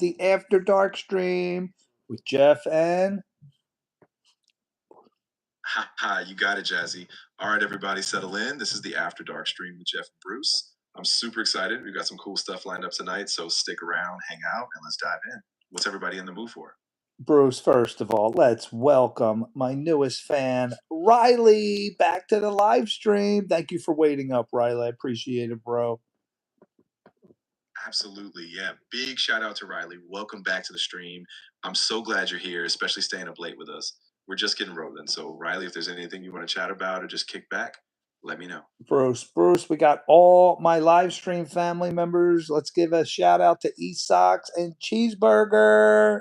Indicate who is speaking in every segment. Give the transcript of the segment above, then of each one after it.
Speaker 1: the After Dark stream with Jeff and
Speaker 2: Ha, you got it, Jazzy. All right, everybody, settle in. This is the After Dark stream with Jeff and Bruce. I'm super excited. We've got some cool stuff lined up tonight, so stick around, hang out, and let's dive in. What's everybody in the mood for?
Speaker 1: Bruce. First of all, let's welcome my newest fan, Riley, back to the live stream. Thank you for waiting up, Riley. I appreciate it, bro.
Speaker 2: Absolutely. Yeah. Big shout out to Riley. Welcome back to the stream. I'm so glad you're here, especially staying up late with us. We're just getting rolling. So, Riley, if there's anything you want to chat about or just kick back, let me know.
Speaker 1: Bruce, we got all my live stream family members. Let's give a shout out to Esox and Cheeseburger.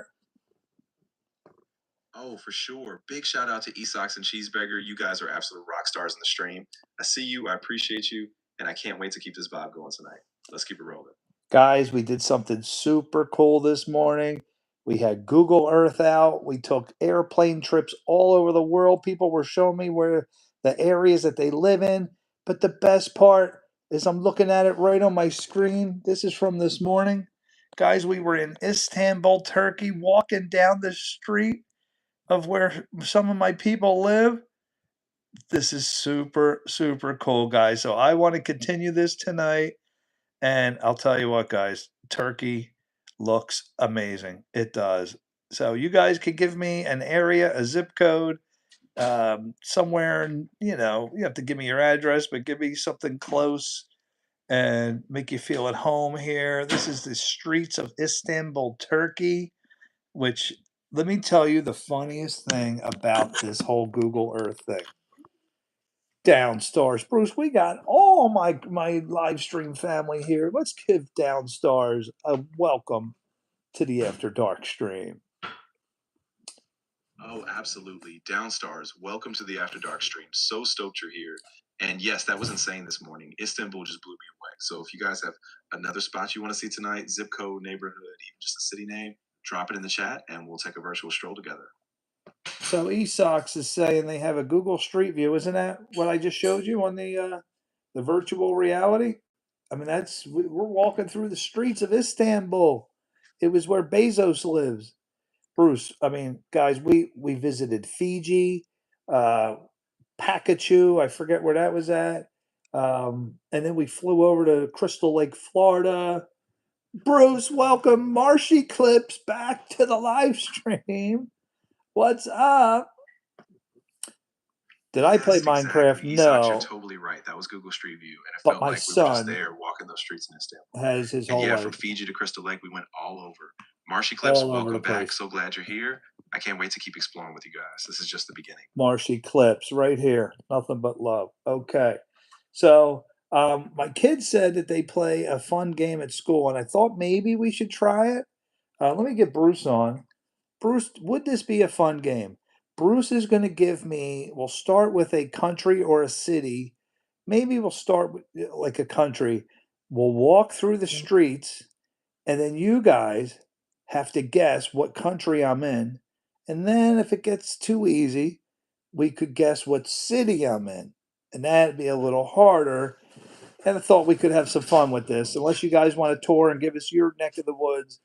Speaker 2: Oh, for sure. Big shout out to Esox and Cheeseburger. You guys are absolute rock stars in the stream. I see you. I appreciate you. And I can't wait to keep this vibe going tonight. Let's keep it rolling.
Speaker 1: Guys, we did something super cool this morning. We had Google Earth out. We took airplane trips all over the world. People were showing me where the areas that they live in. But the best part is I'm looking at it right on my screen. This is from this morning. Guys, we were in Istanbul, Turkey, walking down the street of where some of my people live. This is super, super cool, guys. So I want to continue this tonight. And I'll tell you what, guys, Turkey looks amazing. It does. So you guys could give me an area, a zip code, somewhere, you have to give me your address, but give me something close and make you feel at home here. This is the streets of Istanbul, Turkey, which let me tell you the funniest thing about this whole Google Earth thing. Downstars, Bruce, we got all my live stream family here. Let's give Downstars a welcome to the After Dark stream.
Speaker 2: Oh, absolutely. Downstars, welcome to the After Dark stream. So stoked you're here. And yes, that was insane this morning. Istanbul just blew me away. So if you guys have another spot you want to see tonight, zip code, neighborhood, even just a city name, drop it in the chat and we'll take a virtual stroll together.
Speaker 1: So Esox is saying they have a Google Street View. Isn't that what I just showed you on the virtual reality? I mean, we're walking through the streets of Istanbul. It was where Bezos lives. Bruce, I mean, guys, we visited Fiji, Pakachu, I forget where that was at. And then we flew over to Crystal Lake, Florida. Bruce, welcome Marshy Clips back to the live stream. What's up? Did I play Minecraft?
Speaker 2: Exactly.
Speaker 1: No.
Speaker 2: You're totally right. That was Google Street View. And it
Speaker 1: But
Speaker 2: felt
Speaker 1: my
Speaker 2: like we were just
Speaker 1: son
Speaker 2: there walking those streets in Istanbul.
Speaker 1: has his whole
Speaker 2: And yeah,
Speaker 1: life
Speaker 2: from Fiji to Crystal Lake, we went all over. Marshy Clips,
Speaker 1: all over the
Speaker 2: welcome back.
Speaker 1: place.
Speaker 2: So glad you're here. I can't wait to keep exploring with you guys. This is just the beginning.
Speaker 1: Marshy Clips right here. Nothing but love. Okay. So my kids said that they play a fun game at school, and I thought maybe we should try it. Let me get Bruce on. Bruce, would this be a fun game? Bruce is going to give me, we'll start with a country or a city. Maybe we'll start with like a country. We'll walk through the streets, and then you guys have to guess what country I'm in. And then if it gets too easy, we could guess what city I'm in. And that'd be a little harder. And I thought we could have some fun with this. Unless you guys want to tour and give us your neck of the woods,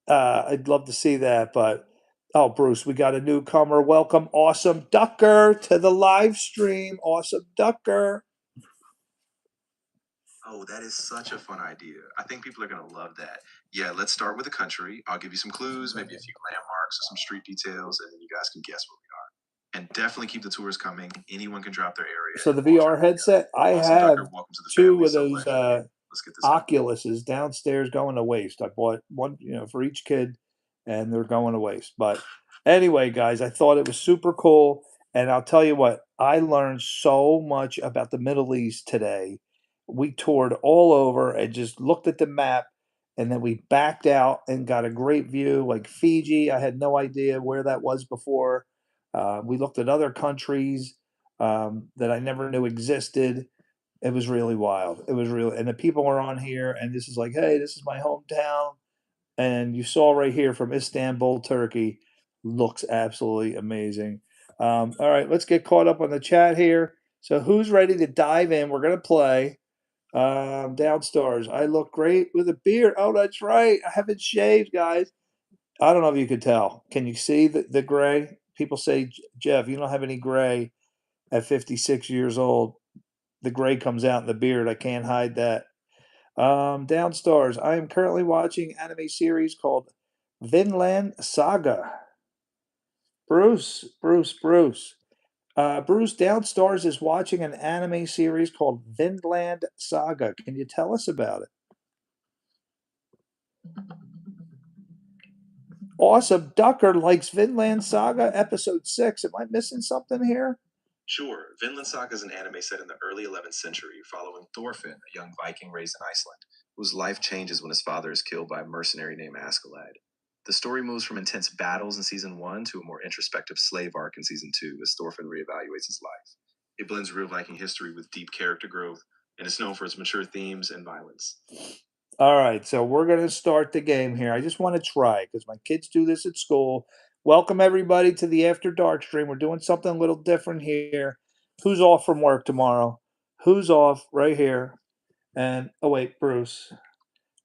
Speaker 1: I'd love to see that. But oh, Bruce, we got a newcomer. Welcome, Awesome Ducker, to the live stream. Awesome Ducker.
Speaker 2: Oh, that is such a fun idea. I think people are going to love that. Yeah, let's start with a country. I'll give you some clues, maybe a few landmarks or some street details, and then you guys can guess where we are. And definitely keep the tours coming. Anyone can drop their area.
Speaker 1: So the VR headset, I
Speaker 2: Awesome
Speaker 1: have
Speaker 2: Ducker, welcome to the
Speaker 1: two
Speaker 2: family.
Speaker 1: of
Speaker 2: So
Speaker 1: those
Speaker 2: glad you're here. Let's get this going.
Speaker 1: Oculuses downstairs going to waste. I bought one, for each kid, and they're going to waste. But anyway, guys, I thought it was super cool. And I'll tell you what, I learned so much about the Middle East today. We toured all over and just looked at the map, and then we backed out and got a great view. Like Fiji, I had no idea where that was before. We looked at other countries that I never knew existed. It was really wild. It was really, and the people were on here, and this is like, hey, this is my hometown. And you saw right here from Istanbul, Turkey, looks absolutely amazing. All right, let's get caught up on the chat here. So who's ready to dive in? We're gonna play. Downstairs. I look great with a beard. Oh, that's right. I haven't shaved, guys. I don't know if you could tell. Can you see the gray? People say, Jeff, you don't have any gray at 56 years old. The gray comes out in the beard. I can't hide that. Downstairs. I am currently watching anime series called Vinland Saga. Bruce. Bruce Downstairs is watching an anime series called Vinland Saga. Can you tell us about it? Awesome. Ducker likes Vinland Saga episode 6. Am I missing something here?
Speaker 2: Sure, Vinland Saga is an anime set in the early 11th century following Thorfinn, a young Viking raised in Iceland, whose life changes when his father is killed by a mercenary named Askeladd. The story moves from intense battles in season 1 to a more introspective slave arc in season 2 as Thorfinn reevaluates his life. It blends real Viking history with deep character growth, and it's known for its mature themes and violence.
Speaker 1: All right, so we're going to start the game here. I just want to try because my kids do this at school. Welcome, everybody, to the After Dark stream. We're doing something a little different here. Who's off from work tomorrow? Who's off right here? And, oh, wait, Bruce.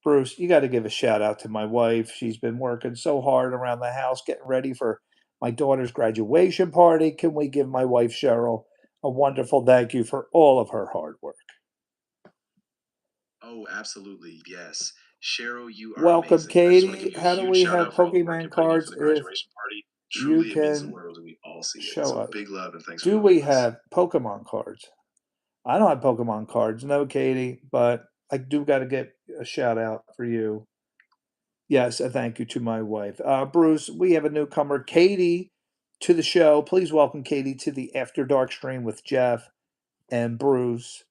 Speaker 1: Bruce, you got to give a shout out to my wife. She's been working so hard around the house getting ready for my daughter's graduation party. Can we give my wife, Cheryl, a wonderful thank you for all of her hard work?
Speaker 2: Oh, absolutely, yes. Cheryl, you are
Speaker 1: Welcome,
Speaker 2: amazing. I just want to give
Speaker 1: Katie.
Speaker 2: you a
Speaker 1: How do
Speaker 2: huge
Speaker 1: we
Speaker 2: shout
Speaker 1: have
Speaker 2: out for all the work
Speaker 1: Pokemon
Speaker 2: you're putting in for
Speaker 1: cards
Speaker 2: the
Speaker 1: if
Speaker 2: graduation party.
Speaker 1: you
Speaker 2: Truly, it means the
Speaker 1: can
Speaker 2: world, and we all see it.
Speaker 1: show
Speaker 2: So
Speaker 1: us?
Speaker 2: big love and thanks for
Speaker 1: Do
Speaker 2: doing
Speaker 1: we
Speaker 2: this.
Speaker 1: have Pokemon cards? I don't have Pokemon cards. No, Katie, but I do got to get a shout out for you. Yes, a thank you to my wife. Bruce, we have a newcomer, Katie, to the show. Please welcome Katie to the After Dark stream with Jeff and Bruce.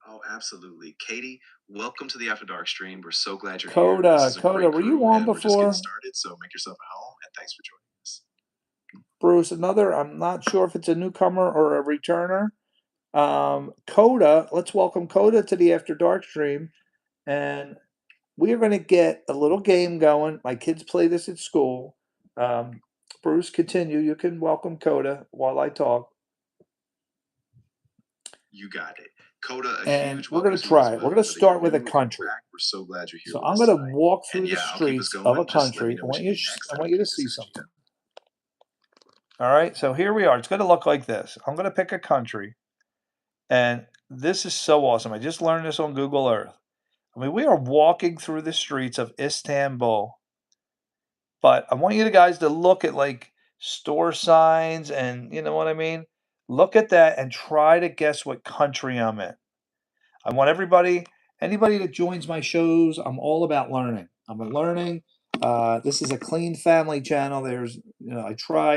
Speaker 2: Oh, absolutely. Katie, welcome to the After Dark stream. We're so glad you're here. This is a
Speaker 1: Coda,
Speaker 2: great
Speaker 1: were you
Speaker 2: crew,
Speaker 1: on
Speaker 2: and we're just getting
Speaker 1: before?
Speaker 2: started, so make yourself at home, and thanks for joining us.
Speaker 1: Bruce, another, I'm not sure if it's a newcomer or a returner. Coda, let's welcome Coda to the After Dark stream. And we are going to get a little game going. My kids play this at school. Bruce, continue. You can welcome Coda while I talk.
Speaker 2: You got it. Coda, a
Speaker 1: And
Speaker 2: huge
Speaker 1: we're
Speaker 2: welcome
Speaker 1: going to
Speaker 2: to you as
Speaker 1: try it. We're
Speaker 2: well.
Speaker 1: going to
Speaker 2: Whether you're
Speaker 1: start with a
Speaker 2: new or
Speaker 1: country.
Speaker 2: back, we're so glad you're here
Speaker 1: So
Speaker 2: with
Speaker 1: I'm
Speaker 2: us
Speaker 1: going to
Speaker 2: tonight.
Speaker 1: walk
Speaker 2: And
Speaker 1: through the
Speaker 2: yeah, I'll keep us
Speaker 1: streets of a
Speaker 2: going. Just let me
Speaker 1: country.
Speaker 2: know
Speaker 1: I
Speaker 2: what
Speaker 1: want
Speaker 2: you
Speaker 1: you,
Speaker 2: need next.
Speaker 1: I
Speaker 2: I
Speaker 1: want
Speaker 2: can
Speaker 1: you
Speaker 2: get
Speaker 1: to
Speaker 2: this
Speaker 1: see
Speaker 2: energy
Speaker 1: something.
Speaker 2: up.
Speaker 1: All right, so here we are. It's going to look like this. I'm going to pick a country. And this is so awesome. I just learned this on Google Earth. I mean, we are walking through the streets of Istanbul. But I want you guys to look at like store signs and you know what I mean? Look at that and try to guess what country I'm in. I want anybody that joins my shows, I'm all about learning. I'm learning. This is a clean family channel.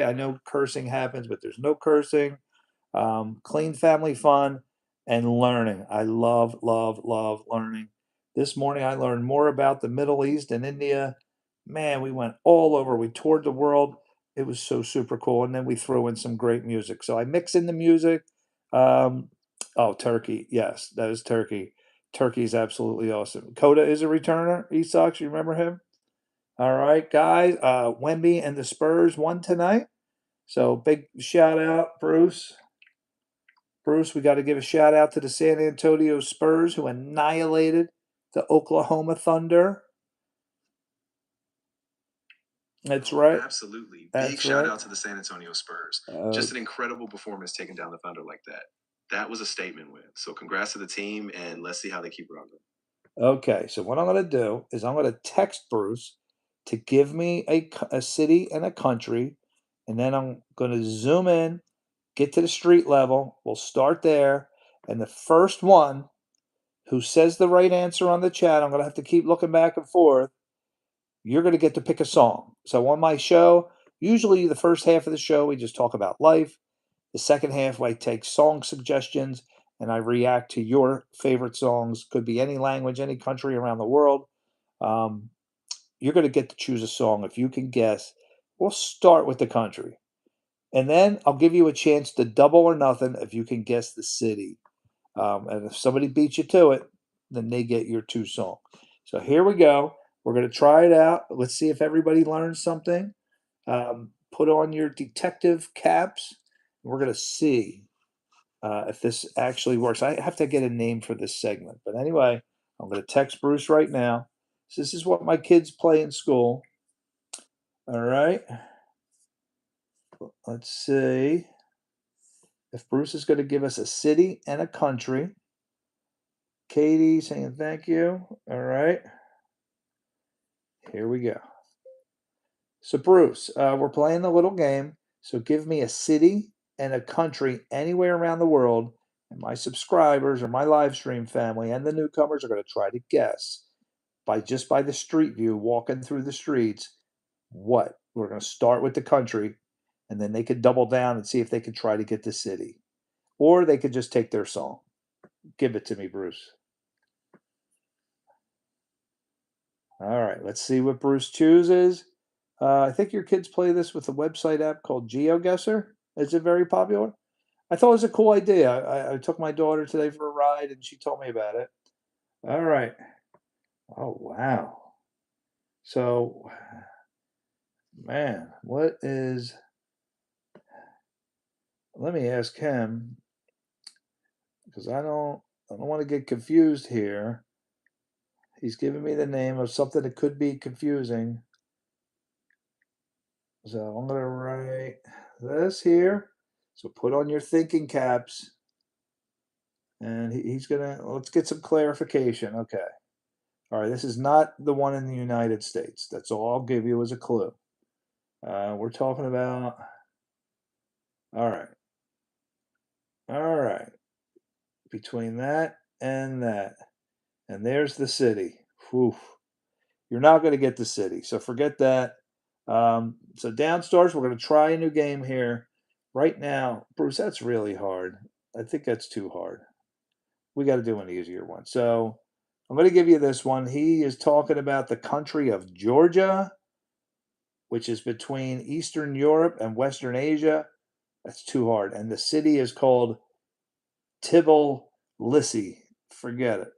Speaker 1: I know cursing happens, but there's no cursing. Clean family fun and learning. I love learning. This morning I learned more about the Middle East and India. Man, we went all over. We toured the world. It was so super cool. And then we threw in some great music. So I mix in the music. Um, oh, Turkey. Yes, that is Turkey. Turkey is absolutely awesome. Coda is a returner. Esox, you remember him? All right, guys. Wemby and the Spurs won tonight. So big shout out, Bruce. Bruce, we got to give a shout out to the San Antonio Spurs who annihilated the Oklahoma Thunder. That's right.
Speaker 2: Absolutely. Big
Speaker 1: That's
Speaker 2: shout
Speaker 1: right.
Speaker 2: out to the San Antonio Spurs. Just an incredible performance taking down the Thunder like that. That was a statement win. So congrats to the team, and let's see how they keep running.
Speaker 1: Okay, so what I'm going to do is I'm going to text Bruce to give me a city and a country, and then I'm going to zoom in, get to the street level. We'll start there, and the first one who says the right answer on the chat, I'm going to have to keep looking back and forth. You're going to get to pick a song. So on my show, usually the first half of the show, we just talk about life. The second half, I take song suggestions and I react to your favorite songs. Could be any language, any country around the world. Um, you're going to get to choose a song if you can guess. We'll start with the country. And then I'll give you a chance to double or nothing if you can guess the city. And if somebody beats you to it, then they get your two songs. So here we go. We're going to try it out. Let's see if everybody learns something. Put on your detective caps. We're going to see if this actually works. I have to get a name for this segment. But anyway, I'm going to text Bruce right now. So this is what my kids play in school. All right. Let's see if Bruce is going to give us a city and a country. Katie saying thank you. All right. Here we go. So, Bruce, we're playing the little game. So, give me a city and a country anywhere around the world. And my subscribers or my live stream family and the newcomers are going to try to guess by the street view, walking through the streets, what we're going to start with the country, and then they could double down and see if they could try to get the city, or they could just take their song. Give it to me, Bruce. All right, let's see what Bruce chooses. I think your kids play this with a website app called GeoGuessr. Is it very popular? I thought it was a cool idea. I took my daughter today for a ride and she told me about it. All right. Oh, wow. So, man, what is. Let me ask him because I don't want to get confused here. He's giving me the name of something that could be confusing. So I'm going to write this here. So put on your thinking caps. And he's going to, let's get some clarification. Okay. All right. This is not the one in the United States. That's all I'll give you as a clue. We're talking about, all right. All right. Between that. And there's the city. Whew. You're not going to get the city. So forget that. So downstairs, we're going to try a new game here. Right now, Bruce, that's really hard. I think that's too hard. We got to do an easier one. So I'm going to give you this one. He is talking about the country of Georgia, which is between Eastern Europe and Western Asia. That's too hard. And the city is called Tbilisi. Forget it.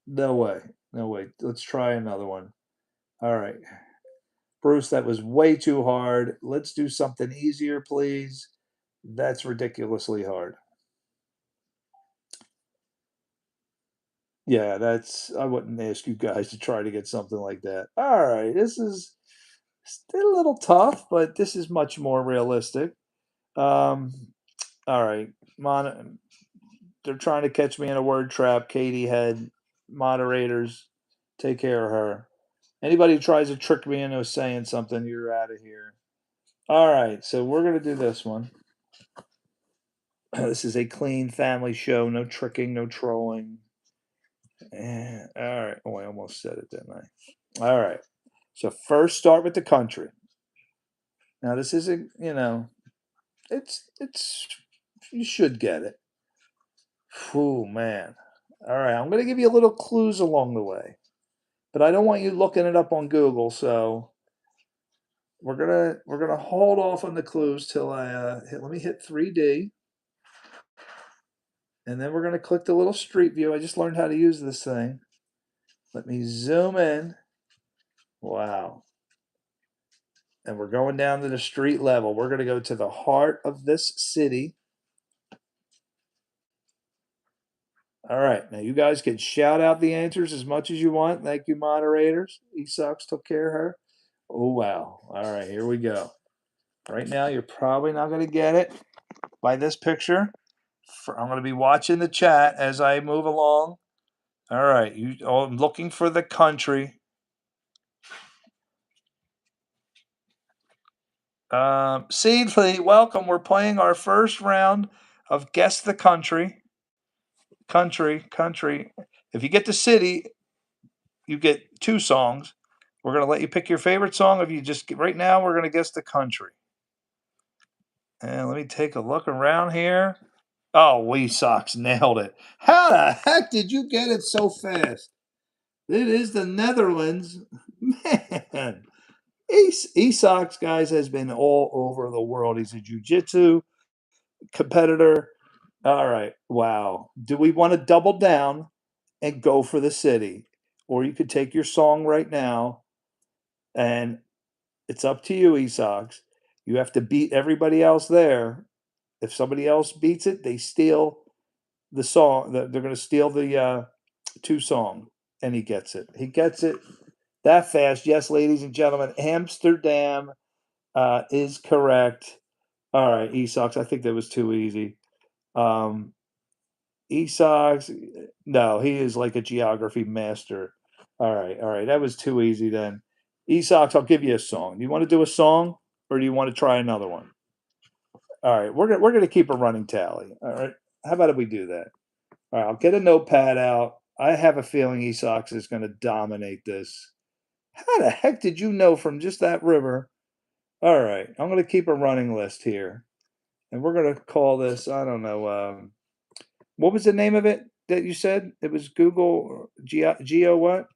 Speaker 1: No way. No way. Let's try another one. All right. Bruce, that was way too hard. Let's do something easier, please. That's ridiculously hard. Yeah, I wouldn't ask you guys to try to get something like that. All right, this is still a little tough, but this is much more realistic. Um, all right, they're trying to catch me in a word trap. Katie had moderators. Take care of her. Anybody who tries to trick me into saying something, you're out of here. All right, so we're going to do this one. This is a clean family show. No tricking, no trolling. All right. Oh, I almost said it, didn't I? All right. So first start with the country. Now this isn't, it's you should get it. Oh man. All right. I'm gonna give you a little clues along the way. But I don't want you looking it up on Google, so we're gonna hold off on the clues till let me hit 3D. And then we're gonna click the little street view. I just learned how to use this thing. Let me zoom in. Wow. And we're going down to the street level. We're going to go to the heart of this city. All right. Now, you guys can shout out the answers as much as you want. Thank you, moderators. E-Sox took care of her. Oh, wow. All right. Here we go. Right now, you're probably not going to get it by this picture. I'm going to be watching the chat as I move along. All right. I'm looking for the country. Seedly, welcome. We're playing our first round of Guess the Country. Country. If you get the city, you get 2 songs. We're going to let you pick your favorite song. If you just right now, we're going to guess the country. And let me take a look around here. Oh, Wee Sox nailed it. How the heck did you get it so fast? It is the Netherlands. Man. E-Sox, guys, has been all over the world. He's a jiu-jitsu competitor. All right. Wow. Do we want to double down and go for the city? Or you could take your song right now, and it's up to you, E-Sox. You have to beat everybody else there, If somebody else beats it, they steal the song. They're going to steal the 2 song, and he gets it. He gets it that fast. Yes, ladies and gentlemen, Amsterdam is correct. All right, Esox. I think that was too easy. Esox, no, he is like a geography master. All right. That was too easy then. Esox, I'll give you a song. Do you want to do a song, or do you want to try another one? All right, we're gonna keep a running tally. All right, how about if we do that? All right, I'll get a notepad out. I have a feeling Esox is going to dominate this. How the heck did you know from just that river? All right, I'm going to keep a running list here, and we're going to call this. I don't know. What was the name of it that you said? It was Google Geo what?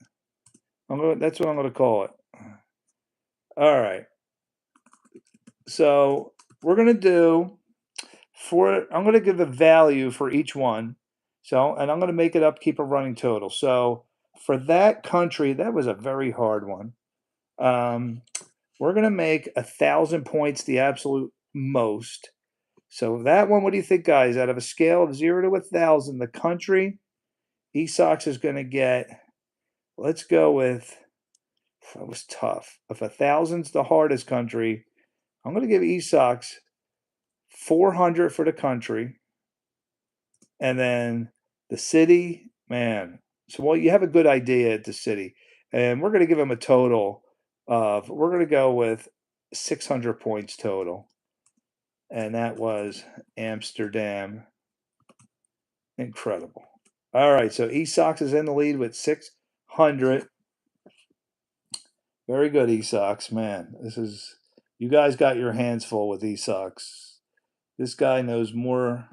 Speaker 1: That's what I'm going to call it. All right. So we're going to do I'm going to give a value for each one. So, and I'm going to make it up, keep a running total. So for that country, that was a very hard one. We're going to make 1,000 points the absolute most. So that one, what do you think, guys? Out of a scale of 0 to 1,000, the country Esox is going to get, let's go with, that was tough. If 1,000's the hardest country, I'm going to give Esox 400 for the country. And then the city, man. So, well, you have a good idea at the city. And we're going to give him a total of, we're going to go with 600 points total. And that was Amsterdam. Incredible. All right, so Esox is in the lead with 600. Very good, Esox. Man, you guys got your hands full with Esox. This guy knows more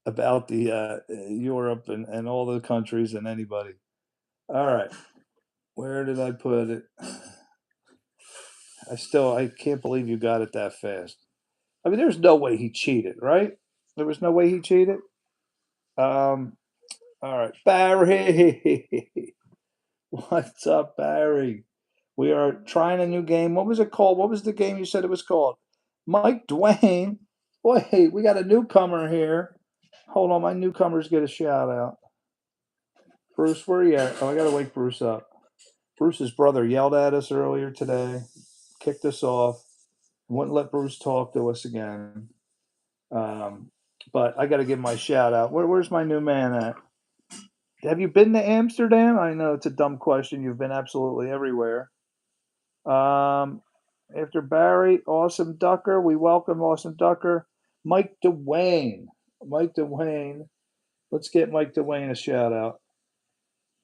Speaker 1: about the Europe and all the countries than anybody. All right, where did I put it? I can't believe you got it that fast. I mean, there's no way he cheated, right? There was no way he cheated. All right, Barry. What's up, Barry? We are trying a new game. What was it called? What was the game you said it was called? Mike Dwayne. Wait, we got a newcomer here. Hold on, my newcomers get a shout out. Bruce, where you at? Oh, I gotta wake Bruce up. Bruce's brother yelled at us earlier today, kicked us off, wouldn't let Bruce talk to us again. But I got to give my shout out. Where's my new man at? Have you been to Amsterdam? I know it's a dumb question. You've been absolutely everywhere. After Barry, Awesome Ducker, we welcome Awesome Ducker. Mike Dwayne. Mike Dwayne. Let's get Mike Dwayne a shout out.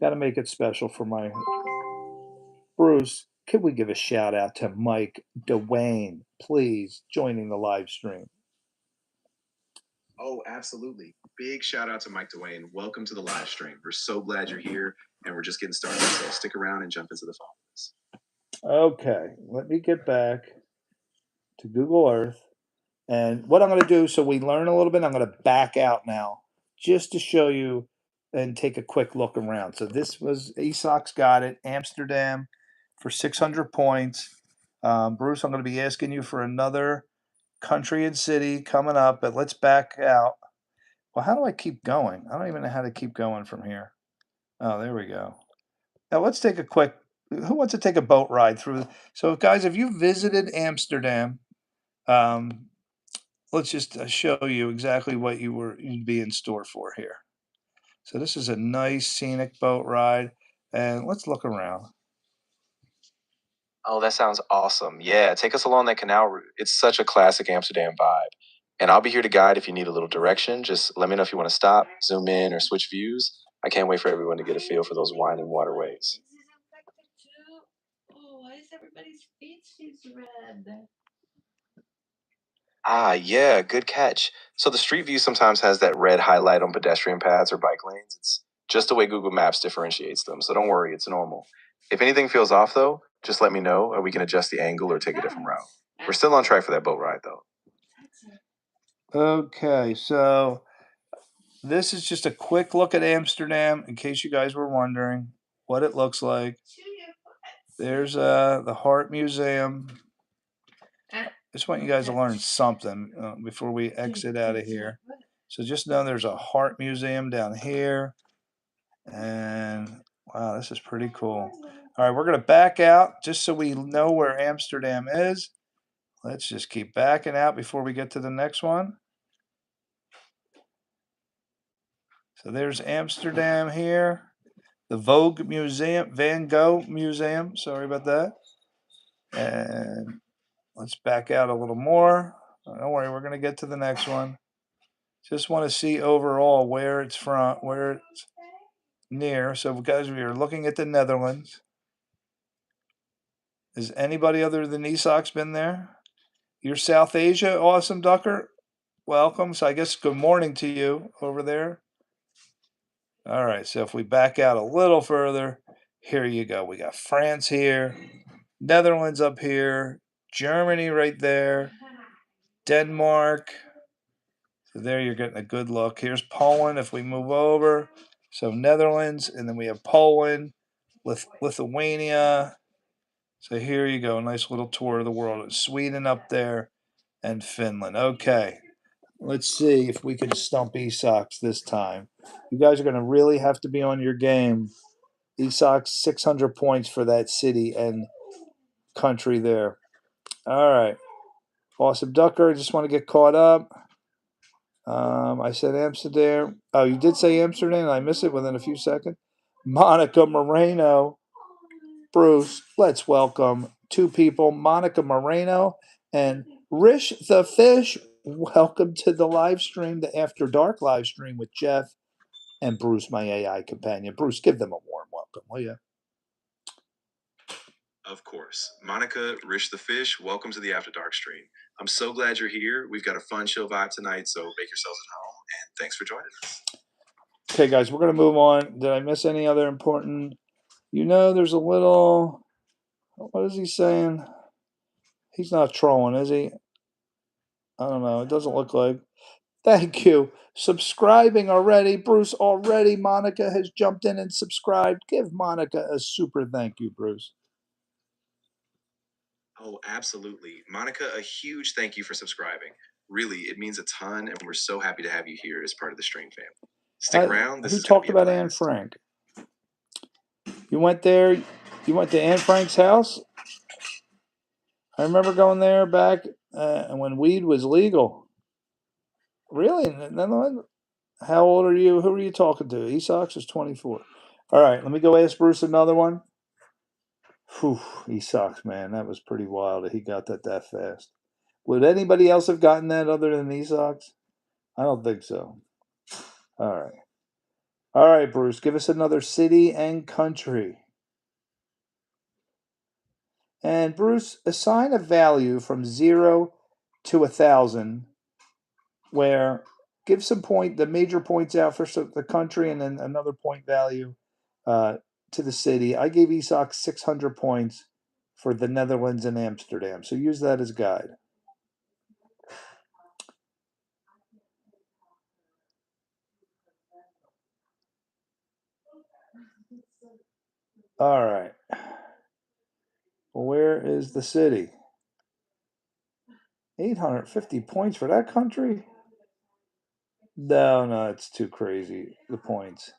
Speaker 1: Got to make it special for my Bruce. Could we give a shout out to Mike Dwayne, please, joining the live stream?
Speaker 2: Oh, absolutely. Big shout out to Mike Dwayne. Welcome to the live stream. We're so glad you're here, and we're just getting started. So stick around and jump into the phones.
Speaker 1: Okay, let me get back to Google Earth. And what I'm going to do, so we learn a little bit, I'm going to back out now just to show you and take a quick look around. So this was, Esox got it, Amsterdam for 600 points. Bruce, I'm going to be asking you for another country and city coming up, but let's back out. Well, how do I keep going? I don't even know how to keep going from here. Oh, there we go. Now let's take a quick, who wants to take a boat ride through? So guys, if you visited Amsterdam, let's just show you exactly what you'd be in store for here. So this is a nice scenic boat ride, and let's look around.
Speaker 2: Oh, that sounds awesome. Yeah, take us along that canal route. It's such a classic Amsterdam vibe. And I'll be here to guide if you need a little direction. Just let me know if you want to stop, zoom in, or switch views. I can't wait for everyone to get a feel for those winding waterways.
Speaker 3: Oh, why is everybody's feet red?
Speaker 2: Ah, yeah, good catch. So the street view sometimes has that red highlight on pedestrian paths or bike lanes. It's just the way Google Maps differentiates them. So don't worry, it's normal. If anything feels off, though, just let me know, and we can adjust the angle or take a different route. We're still on track for that boat ride, though.
Speaker 1: Okay, so this is just a quick look at Amsterdam, in case you guys were wondering what it looks like. There's the Heart Museum. just want you guys to learn something before we exit out of here. So just know there's a heart museum down here. And wow, this is pretty cool. All right, we're going to back out just so we know where Amsterdam is. Let's just keep backing out before we get to the next one. So there's Amsterdam here. The Vogue Museum, Van Gogh Museum. Sorry about that. And let's back out a little more. Don't worry, we're going to get to the next one. Just want to see overall where it's from, where it's near. So guys, we are looking at the Netherlands. Has anybody other than Esox been there? You're South Asia, awesome Ducker. Welcome. So I guess good morning to you over there. All right, so if we back out a little further, here you go. We got France here, Netherlands up here, Germany right there, Denmark. So there you're getting a good look. Here's Poland if we move over. So Netherlands, and then we have Poland, Lithuania. So here you go, a nice little tour of the world. Sweden up there and Finland. Okay, let's see if we can stump Esox this time. You guys are going to really have to be on your game. Esox 600 points for that city and country there. All right. Awesome Ducker, I just want to get caught up. I said Amsterdam. Oh, you did say Amsterdam. I missed it within a few seconds. Monica Moreno. Bruce, let's welcome two people, Monica Moreno and Rish the Fish. Welcome to the live stream, the After Dark live stream with Jeff and Bruce, my AI companion. Bruce, give them a warm welcome, will you?
Speaker 2: Of course. Monica, Rish the Fish, welcome to the After Dark stream. I'm so glad you're here. We've got a fun show vibe tonight, so make yourselves at home, and thanks for joining us.
Speaker 1: Okay, guys, we're going to move on. Did I miss any other important? You know, there's a little, what is he saying? He's not trolling, is he? I don't know. It doesn't look like. Thank you. Subscribing already. Bruce already. Monica has jumped in and subscribed. Give Monica a super thank you, Bruce.
Speaker 2: Oh, absolutely. Monica, a huge thank you for subscribing. Really, it means a ton, and we're so happy to have you here as part of the stream family. Stick around. This
Speaker 1: Who
Speaker 2: is gonna
Speaker 1: talked
Speaker 2: be a
Speaker 1: about
Speaker 2: blast.
Speaker 1: Anne Frank? You went there? You went to Anne Frank's house? I remember going there back when weed was legal. Really? In the Netherlands? How old are you? Who are you talking to? Esox is 24. All right, let me go ask Bruce another one. Whew, Esox, man, that was pretty wild that he got that fast. Would anybody else have gotten that other than Esox? I don't think so. All right. All right, Bruce, give us another city and country. And Bruce, assign a value from 0 to 1,000 where give the major points out for the country and then another point value to the city. I gave Esox 600 points for the Netherlands and Amsterdam. So use that as a guide. All right. Where is the city? 850 points for that country? No, it's too crazy, the points.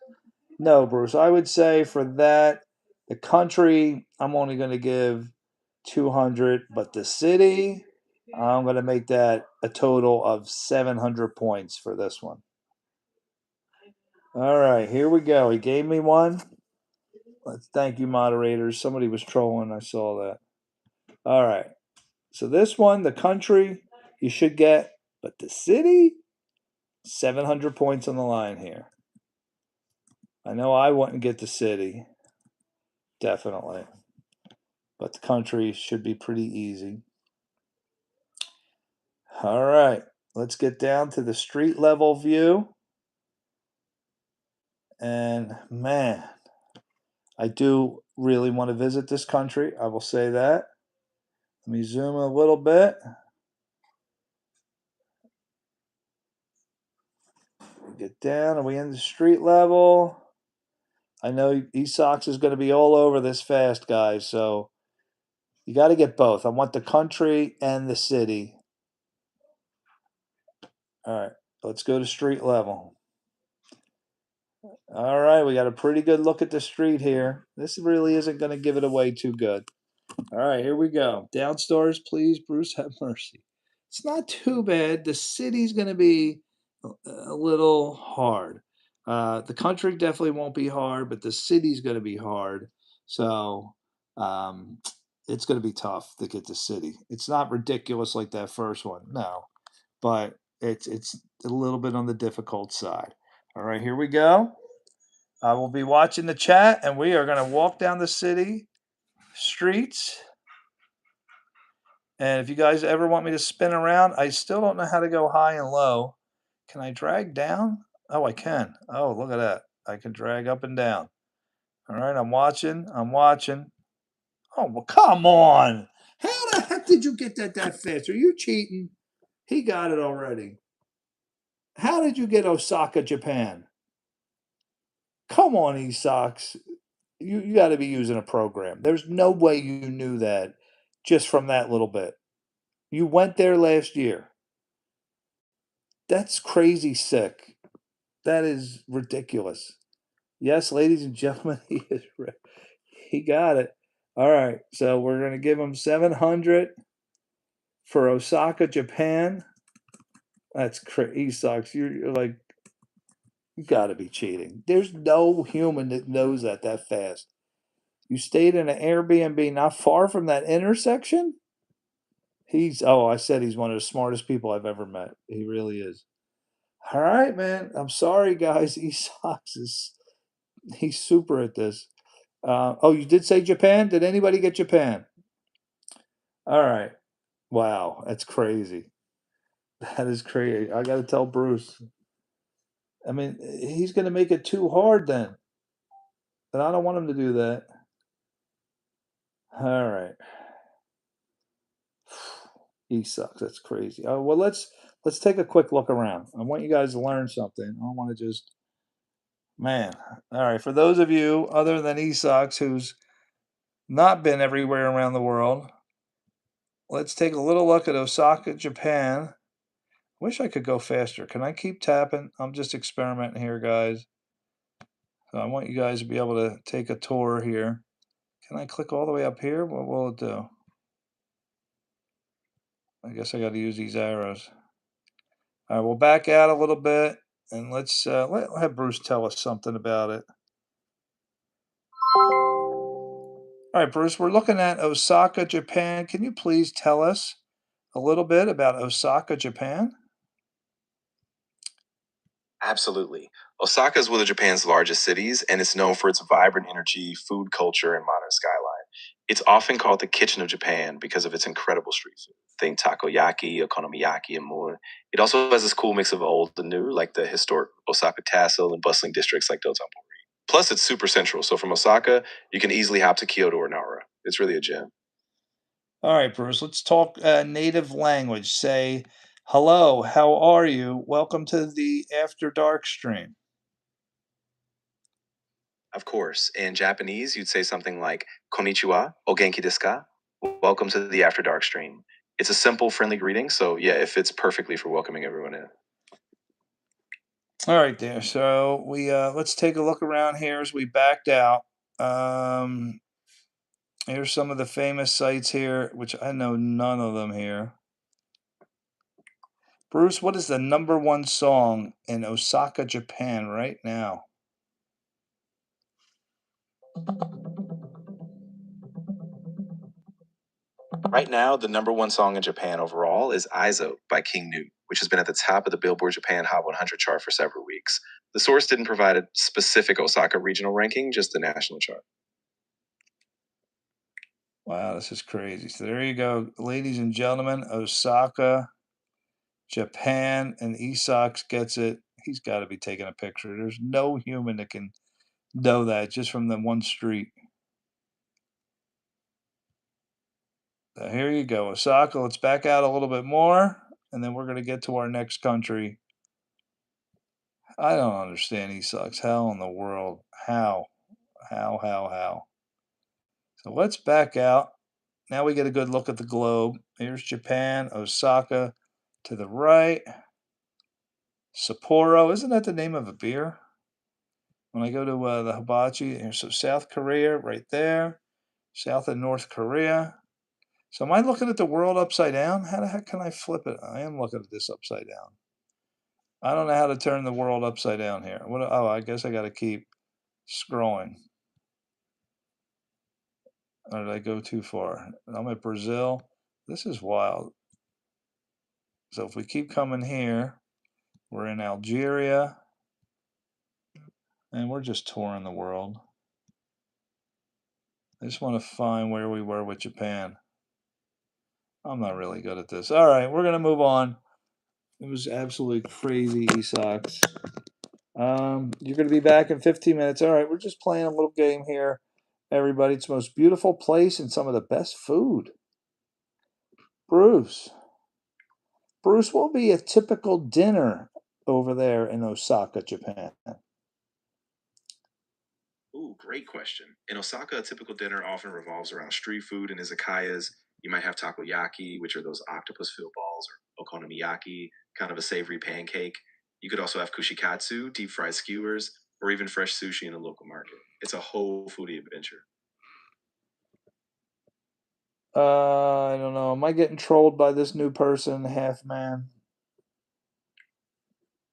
Speaker 1: No, Bruce, I would say for that, the country, I'm only going to give 200, but the city, I'm going to make that a total of 700 points for this one. All right, here we go. He gave me one. Let's thank you, moderators. Somebody was trolling. I saw that. All right. So this one, the country, you should get, but the city, 700 points on the line here. I know I wouldn't get the city, definitely, but the country should be pretty easy. All right, let's get down to the street level view. And man, I do really want to visit this country. I will say that. Let me zoom a little bit. Get down. Are we in the street level? I know Esox is going to be all over this fast, guys. So You got to get both. I want the country and the city. All right, let's go to street level. All right, we got a pretty good look at the street here. This really isn't going to give it away too good. All right, here we go. Downstairs, please, Bruce, have mercy. It's not too bad. The city's going to be a little hard. The country definitely won't be hard, but the city's going to be hard. So um, it's going to be tough to get the city. It's not ridiculous like that first one, no, but it's a little bit on the difficult side. All right, here we go. I will be watching the chat, and we are going to walk down the city streets. And if you guys ever want me to spin around, I still don't know how to go high and low. Can I drag down? Oh, I can. Oh, look at that. I can drag up and down. All right, I'm watching. I'm watching. Oh, well, come on. How the heck did you get that fast? Are you cheating? He got it already. How did you get Osaka, Japan? Come on, E-Sox. You got to be using a program. There's no way you knew that just from that little bit. You went there last year. That's crazy sick. That is ridiculous. Yes, ladies and gentlemen, he got it. All right, so we're gonna give him 700 for Osaka, Japan. That's crazy. Sucks. You're like, you got to be cheating. There's no human that knows that fast. You stayed in an Airbnb not far from that intersection. I said he's one of the smartest people I've ever met. He really is. All right, man. I'm sorry, guys. Esox he's super at this. You did say Japan? Did anybody get Japan? All right. Wow, that's crazy. That is crazy. I got to tell Bruce. I mean, he's going to make it too hard then. And I don't want him to do that. All right. He sucks. That's crazy. Oh, well, let's take a quick look around. I want you guys to learn something. I don't want to just man. All right. For those of you other than Esox who's not been everywhere around the world, let's take a little look at Osaka, Japan. Wish I could go faster. Can I keep tapping? I'm just experimenting here, guys. So I want you guys to be able to take a tour here. Can I click all the way up here? What will it do? I guess I got to use these arrows. All right, we'll back out a little bit and let's have Bruce tell us something about it. All right, Bruce, we're looking at Osaka, Japan. Can you please tell us a little bit about Osaka, Japan?
Speaker 2: Absolutely. Osaka is one of Japan's largest cities, and it's known for its vibrant energy, food culture, and modern skyline. It's often called the kitchen of Japan because of its incredible street food. Think takoyaki, okonomiyaki, and more. It also has this cool mix of old and new, like the historic Osaka Castle and bustling districts like Dotonbori. Plus, it's super central, so from Osaka, you can easily hop to Kyoto or Nara. It's really a gem.
Speaker 1: All right, Bruce, let's talk native language. Say, hello, how are you? Welcome to the After Dark stream.
Speaker 2: Of course, in Japanese, you'd say something like "Konnichiwa," "O genki desu ka?" Welcome to the After Dark stream. It's a simple, friendly greeting, so yeah, it fits perfectly for welcoming everyone in.
Speaker 1: All right, there. So we let's take a look around here as we backed out. Um, Here's some of the famous sites here, which I know none of them here. Bruce, what is the #1 song in Osaka, Japan right now?
Speaker 2: Right now, the #1 song in Japan overall is Aizo by King Gnu, which has been at the top of the Billboard Japan Hot 100 chart for several weeks. The source didn't provide a specific Osaka regional ranking, just the national chart.
Speaker 1: Wow, this is crazy. So there you go, ladies and gentlemen. Osaka, Japan, and Esox gets it. He's got to be taking a picture. There's no human that can know that just from the one street. So here you go, Osaka. Let's back out a little bit more, and then we're going to get to our next country. I don't understand Esox. How in the world? How? How? So let's back out. Now we get a good look at the globe. Here's Japan, Osaka to the right. Sapporo, isn't that the name of a beer? When I go to the hibachi, so South Korea right there, South and North Korea. So am I looking at the world upside down? How the heck can I flip it? I am looking at this upside down. I don't know how to turn the world upside down here. What? Oh, I guess I got to keep scrolling. Or did I go too far? I'm at Brazil. This is wild. So if we keep coming here, we're in Algeria. And we're just touring the world. I just want to find where we were with Japan. I'm not really good at this. All right, we're going to move on. It was absolutely crazy, Esox. You're going to be back in 15 minutes. All right, we're just playing a little game here. Everybody, it's the most beautiful place and some of the best food. Bruce, what will be a typical dinner over there in Osaka, Japan?
Speaker 2: Ooh, great question. In Osaka, a typical dinner often revolves around street food and izakayas. You might have takoyaki, which are those octopus-filled balls, or okonomiyaki, kind of a savory pancake. You could also have kushikatsu, deep-fried skewers, or even fresh sushi in a local market. It's a whole foodie adventure.
Speaker 1: I don't know. Am I getting trolled by this new person, half man?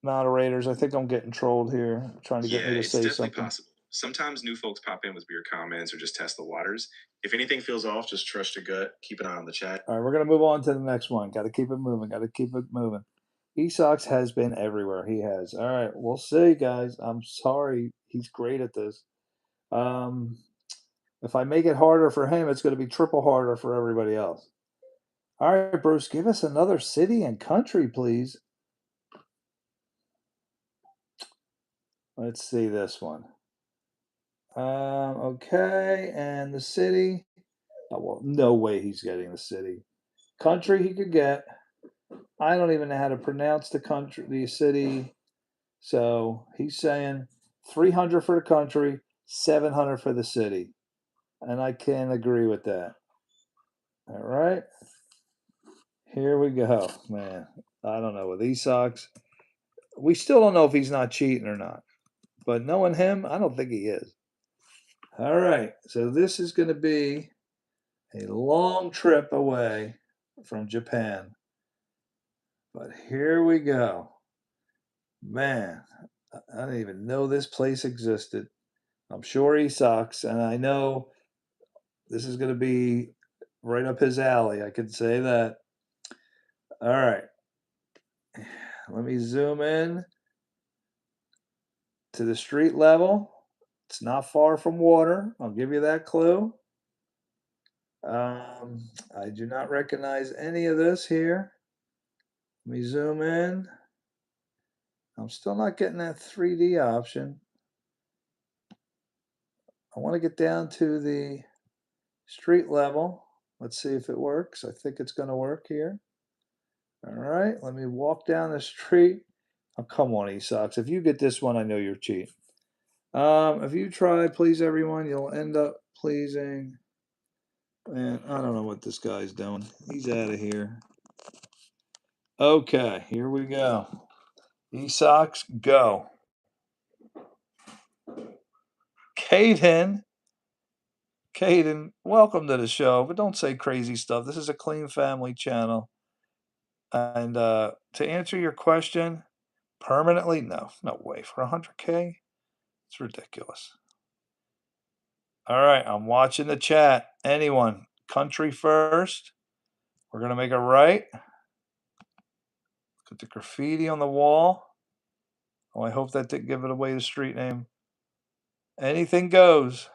Speaker 1: Moderators, I think I'm getting trolled here, trying to get me to
Speaker 2: It's
Speaker 1: say
Speaker 2: definitely
Speaker 1: something.
Speaker 2: possible. Sometimes new folks pop in with weird comments or just test the waters. If anything feels off, just trust your gut. Keep an eye on the chat.
Speaker 1: All right, we're going to move on to the next one. Got to keep it moving. Esox has been everywhere. He has. All right, we'll see, guys. I'm sorry. He's great at this. If I make it harder for him, it's going to be triple harder for everybody else. All right, Bruce, give us another city and country, please. Let's see this one. Okay, and the city. Oh, well, no way he's getting the city. Country he could get. I don't even know how to pronounce the city. So he's saying 300 for the country, 700 for the city. And I can agree with that. All right. Here we go, man. I don't know with Esox. We still don't know if he's not cheating or not. But knowing him, I don't think he is. All right. So this is going to be a long trip away from Japan. But here we go. Man, I didn't even know this place existed. I'm sure he sucks, and I know this is going to be right up his alley. I could say that. All right. Let me zoom in to the street level. It's not far from water. I'll give you that clue. I do not recognize any of this here. Let me zoom in. I'm still not getting that 3D option. I want to get down to the street level. Let's see if it works. I think it's going to work here. All right, let me walk down the street. Oh, come on, Esox. If you get this one, I know you're cheating. If you try please everyone, you'll end up pleasing. Man, I don't know what this guy's doing. He's out of here. Okay, here we go. Esox, go. Caden, welcome to the show, but don't say crazy stuff. This is a clean family channel. And to answer your question, permanently, no way. For 100K, it's ridiculous. All right, I'm watching the chat. Anyone, country first. We're going to make a right. Look at the graffiti on the wall. Oh, I hope that didn't give it away the street name. Anything goes.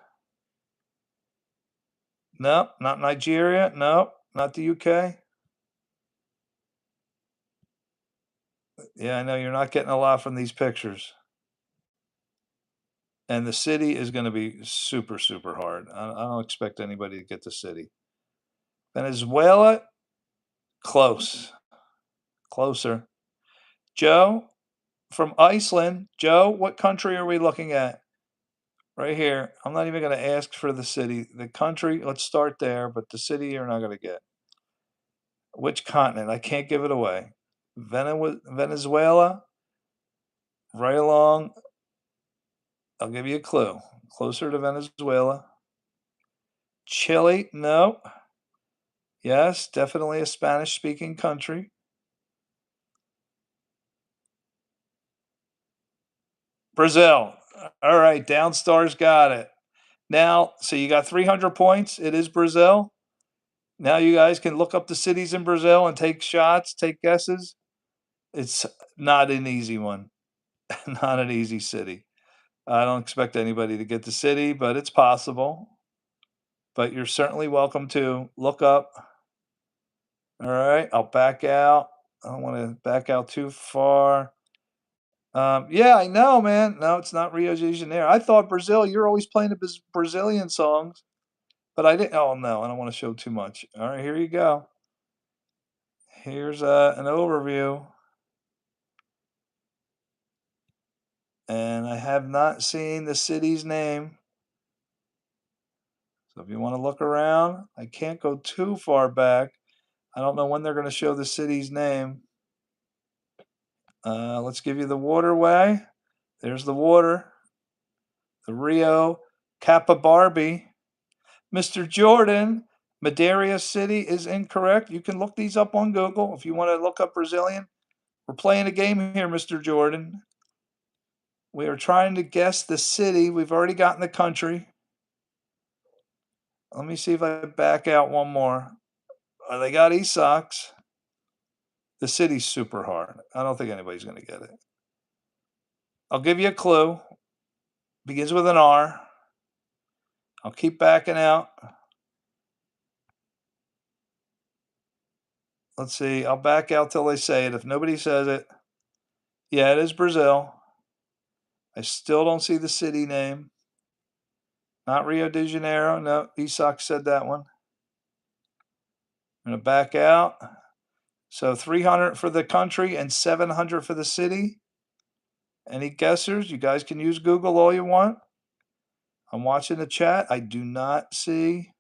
Speaker 1: No, not Nigeria. No, not the UK. Yeah, I know you're not getting a lot from these pictures. And the city is going to be super, super hard. I don't expect anybody to get the city. Venezuela, close. Closer. Joe from Iceland. Joe, what country are we looking at? Right here. I'm not even going to ask for the city. The country, let's start there, but the city you're not going to get. Which continent? I can't give it away. Venezuela, right along. I'll give you a clue. Closer to Venezuela. Chile, no. Yes, definitely a Spanish-speaking country. Brazil. All right, Downstars got it. Now, so you got 300 points. It is Brazil. Now you guys can look up the cities in Brazil and take shots, take guesses. It's not an easy one. Not an easy city. I don't expect anybody to get the city, but it's possible. But you're certainly welcome to look up. All right, I'll back out. I don't want to back out too far. Yeah, I know, man. No, it's not Rio de Janeiro. I thought Brazil. You're always playing the Brazilian songs, but I didn't. Oh no, I don't want to show too much. All right, here you go. Here's an overview, and I have not seen the city's name. So if you want to look around, I can't go too far back. I don't know when they're going to show the city's name. Let's give you the waterway. There's the water. The Rio Capibaribe. Mr. Jordan, Madeira City is incorrect. You can look these up on Google if you want to look up Brazilian. We're playing a game here, Mr. Jordan. We are trying to guess the city. We've already gotten the country. Let me see if I back out one more. They got Esox. The city's super hard. I don't think anybody's going to get it. I'll give you a clue. Begins with an R. I'll keep backing out. Let's see. I'll back out till they say it. If nobody says it, yeah, it is Brazil. I still don't see the city name. Not Rio de Janeiro. No, Esox said that one. I'm going to back out. So 300 for the country and 700 for the city. Any guessers? You guys can use Google all you want. I'm watching the chat. I do not see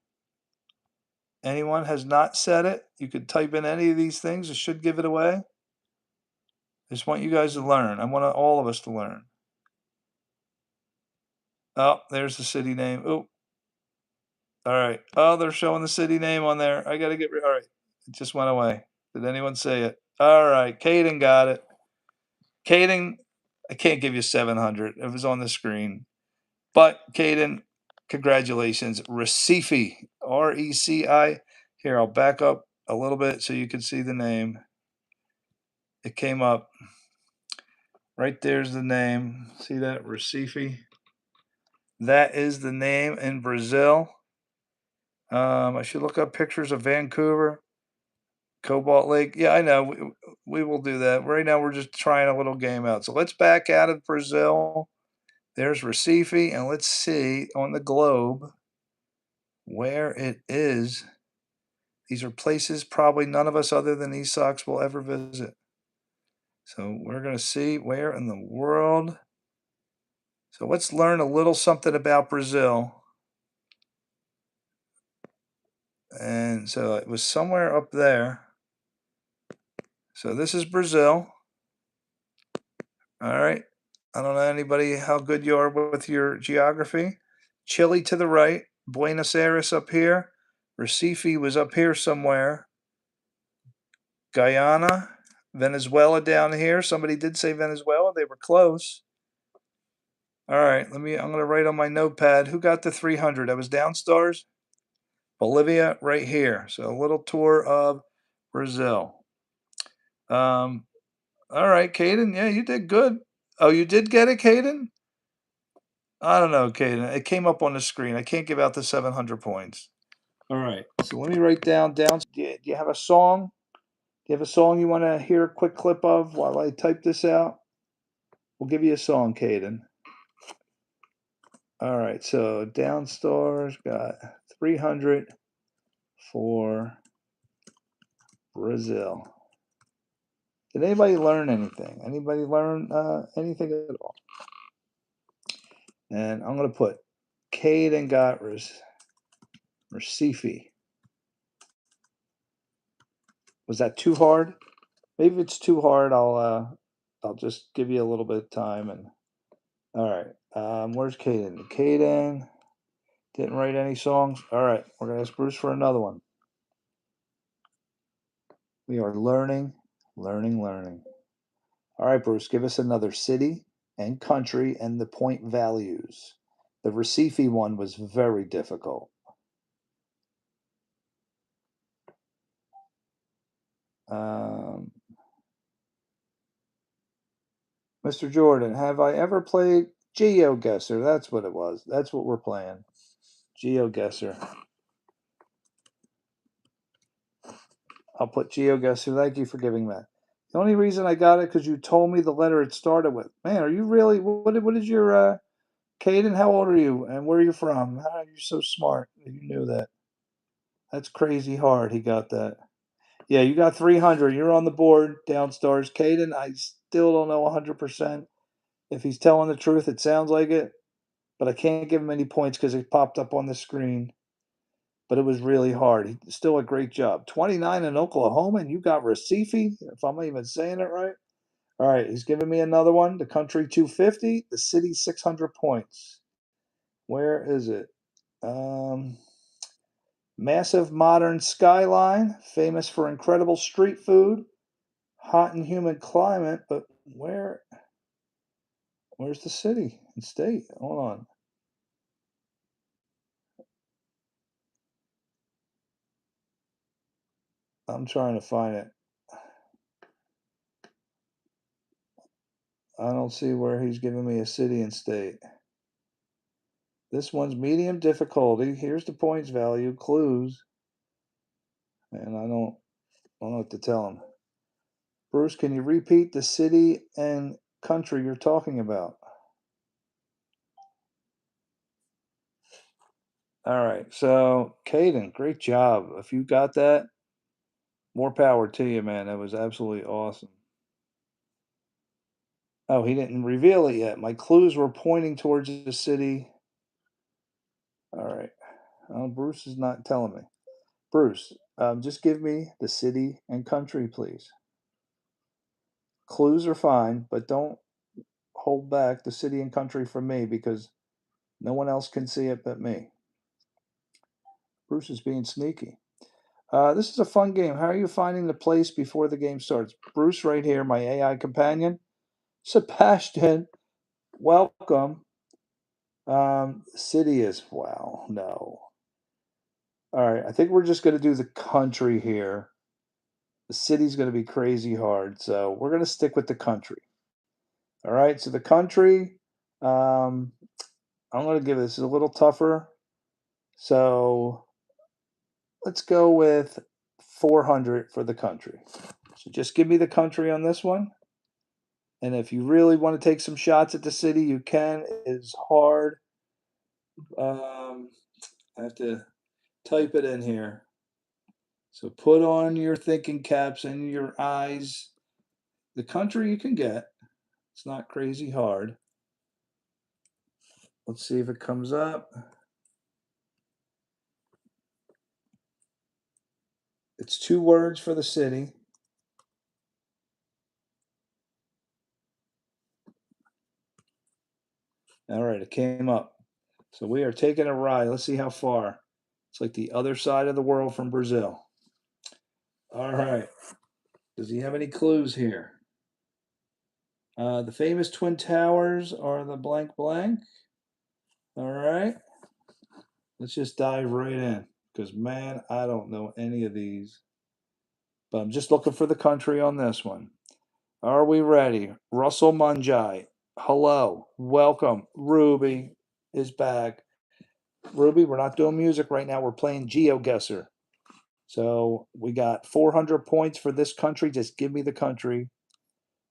Speaker 1: anyone has not said it. You could type in any of these things. It should give it away. I just want you guys to learn. I want all of us to learn. Oh, there's the city name. Oh, all right. Oh, they're showing the city name on there. I got to get rid. All right. It just went away. Did anyone say it? All right. Caden got it. Caden, I can't give you 700. It was on the screen. But Caden, congratulations. Recife, R-E-C-I. Here, I'll back up a little bit so you can see the name. It came up. Right there's the name. See that? Recife. That is the name in Brazil. I should look up pictures of Vancouver. Cobalt Lake. Yeah, I know. We will do that. Right now, we're just trying a little game out. So let's back out of Brazil. There's Recife, and let's see on the globe where it is. These are places probably none of us other than Esox will ever visit. So we're going to see where in the world. So let's learn a little something about Brazil. And so it was somewhere up there. So this is Brazil. All right. I don't know anybody how good you are with your geography. Chile to the right. Buenos Aires up here. Recife was up here somewhere. Guyana. Venezuela down here. Somebody did say Venezuela. They were close. All right. I'm going to write on my notepad. Who got the 300? That was Downstars. Bolivia right here. So a little tour of Brazil. All right, Caden. Yeah, you did good. Oh, you did get it, Caden? I don't know, Caden. It came up on the screen. I can't give out the 700 points. All right. So let me write down. Do you have a song? Do you have a song you want to hear a quick clip of while I type this out? We'll give you a song, Caden. All right. So Downstars got 300 for Brazil. Did anybody learn anything? Anybody learn anything at all? And I'm going to put Caden got Recife. Was that too hard? Maybe if it's too hard, I'll just give you a little bit of time. And all right, where's Caden? Caden didn't write any songs. All right, we're gonna ask Bruce for another one. We are learning, learning, learning. All right, Bruce, give us another city and country and the point values. The Recife one was very difficult. Um, Mr. Jordan, have I ever played GeoGuessr? That's what it was. That's what we're playing. GeoGuessr. I'll put GeoGuessr. Thank you for giving that. The only reason I got it because you told me the letter it started with. Man, are you really? What is your Caden? How old are you? And where are you from? How are you so smart that you knew that? That's crazy hard. He got that. Yeah, you got 300. You're on the board downstairs. Caden, I still don't know 100% if he's telling the truth. It sounds like it, but I can't give him any points because it popped up on the screen. But it was really hard. Still a great job. 29 in Oklahoma, and you got Recife, if I'm even saying it right. All right, he's giving me another one. The country 250, the city 600 points. Where is it? Massive modern skyline, famous for incredible street food, hot and humid climate, but where's the city and state? Hold on. I'm trying to find it. I don't see where he's giving me a city and state. This one's medium difficulty. Here's the points value, clues. And I don't know what to tell him. Bruce, can you repeat the city and country you're talking about? All right. So, Caden, great job. If you got that, more power to you, man. That was absolutely awesome. Oh, he didn't reveal it yet. My clues were pointing towards the city. All right. Oh, Bruce is not telling me. Bruce, just give me the city and country, please. Clues are fine, but don't hold back the city and country from me because no one else can see it but me. Bruce is being sneaky. This is a fun game. How are you finding the place before the game starts? Bruce, right here, my AI companion. Sebastian, welcome. City is, wow, no. All right, I think we're just going to do the country here. The city's going to be crazy hard, so we're going to stick with the country. All right, so the country, um, I'm going to give this a little tougher. So let's go with 400 for the country. So just give me the country on this one. And if you really want to take some shots at the city, you can. It is hard. I have to type it in here. So put on your thinking caps and your eyes. The country you can get. It's not crazy hard. Let's see if it comes up. It's 2 words for the city. All right, it came up. So we are taking a ride. Let's see how far. It's like the other side of the world from Brazil. All right. Does he have any clues here? The famous Twin Towers are the blank blank. All right. Let's just dive right in because, man, I don't know any of these. But I'm just looking for the country on this one. Are we ready? Russell Munjai. Hello. Welcome. Ruby is back. Ruby, we're not doing music right now. We're playing GeoGuessr. So we got 400 points for this country. Just give me the country.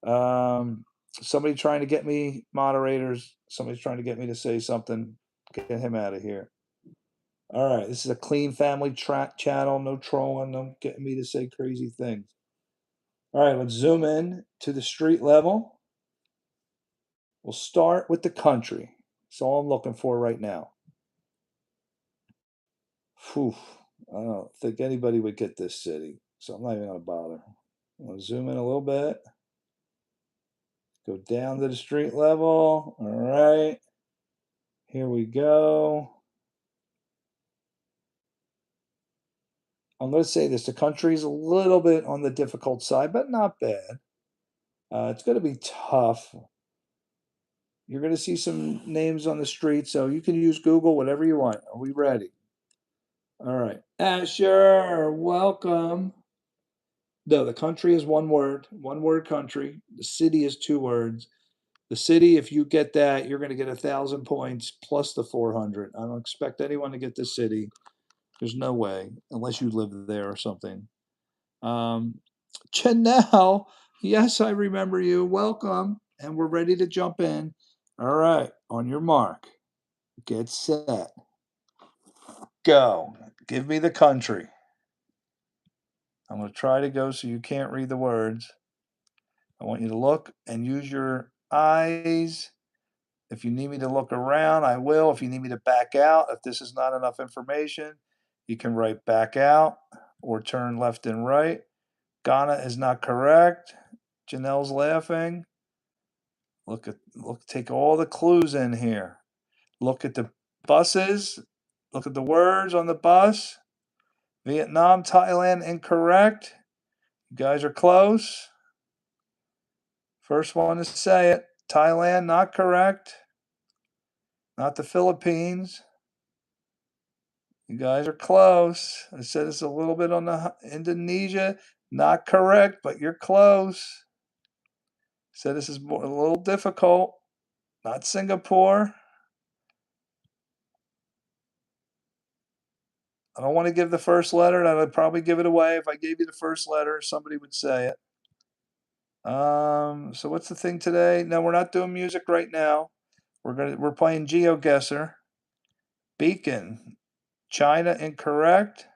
Speaker 1: Somebody trying to get me moderators. Somebody's trying to get me to say something. Get him out of here. All right, this is a clean family channel. No trolling. No getting me to say crazy things. All right, let's zoom in to the street level. We'll start with the country. That's all I'm looking for right now. Whew, I don't think anybody would get this city, so I'm not even going to bother. I'm going to zoom in a little bit. Go down to the street level. All right. Here we go. I'm going to say this. The country is a little bit on the difficult side, but not bad. It's going to be tough. You're going to see some names on the street, so you can use Google, whatever you want. Are we ready? All right. Asher, welcome. No, the country is one word country. The city is 2 words. The city, if you get that, you're going to get 1,000 points plus the 400. I don't expect anyone to get the city. There's no way, unless you live there or something. Janelle, yes, I remember you. Welcome. And we're ready to jump in. All right, on your mark, get set, go. Give me the country. I'm going to try to go so you can't read the words. I want you to look and use your eyes. If you need me to look around, I will. If you need me to back out, if this is not enough information, you can write back out or turn left and right. Ghana is not correct. Janelle's laughing. Look, take all the clues in here. Look at the buses. Look at the words on the bus. Vietnam, Thailand, incorrect. You guys are close. First one to say it. Thailand, not correct. Not the Philippines. You guys are close. I said it's a little bit on the Indonesia. Not correct, but you're close. Said this is a little difficult. Not Singapore. I don't want to give the first letter, and I'd probably give it away. If I gave you the first letter, somebody would say it. So what's the thing today? No, we're not doing music right now. We're playing GeoGuessr. Beacon. China, incorrect.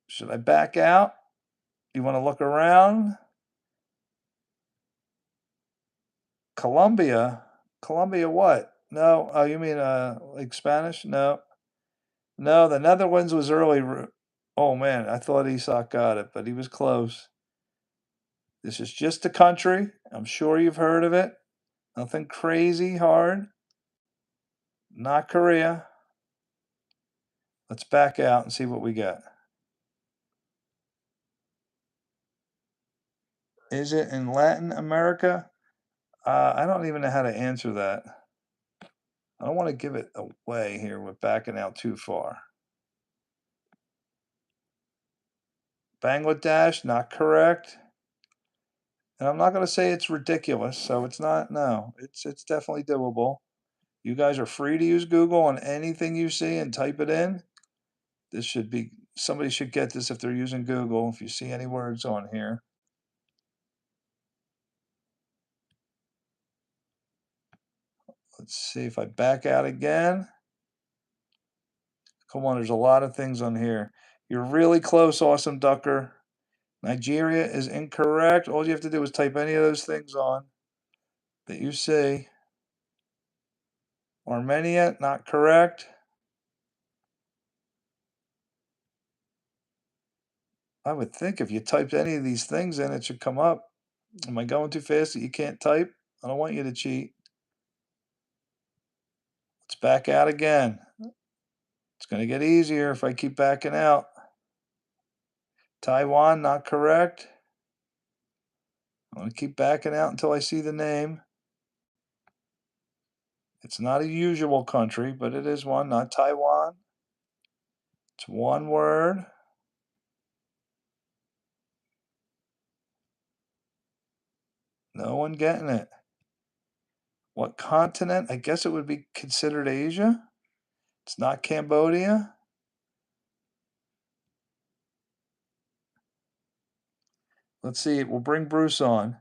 Speaker 1: Should I back out? You want to look around? Colombia? Colombia what? No. Oh, you mean like Spanish? No. No, the Netherlands was early. Oh man, I thought Isak got it, but he was close. This is just a country. I'm sure you've heard of it. Nothing crazy hard. Not Korea. Let's back out and see what we got. Is it in Latin America? I don't even know how to answer that. I don't want to give it away here with backing out too far. Bangladesh, not correct. And I'm not going to say it's ridiculous, so it's not. No, it's definitely doable. You guys are free to use Google on anything you see and type it in. This should be, somebody should get this if they're using Google, if you see any words on here. Let's see if I back out again. Come on, there's a lot of things on here. You're really close, Awesome Ducker. Nigeria is incorrect. All you have to do is type any of those things on that you see. Armenia, not correct. I would think if you typed any of these things in, it should come up. Am I going too fast that you can't type? I don't want you to cheat. Let's back out again. It's going to get easier if I keep backing out. Taiwan, not correct. I'm going to keep backing out until I see the name. It's not a usual country, but it is one, not Taiwan. It's one word. No one getting it. What continent? I guess it would be considered Asia. It's not Cambodia. Let's see. We'll bring Bruce on.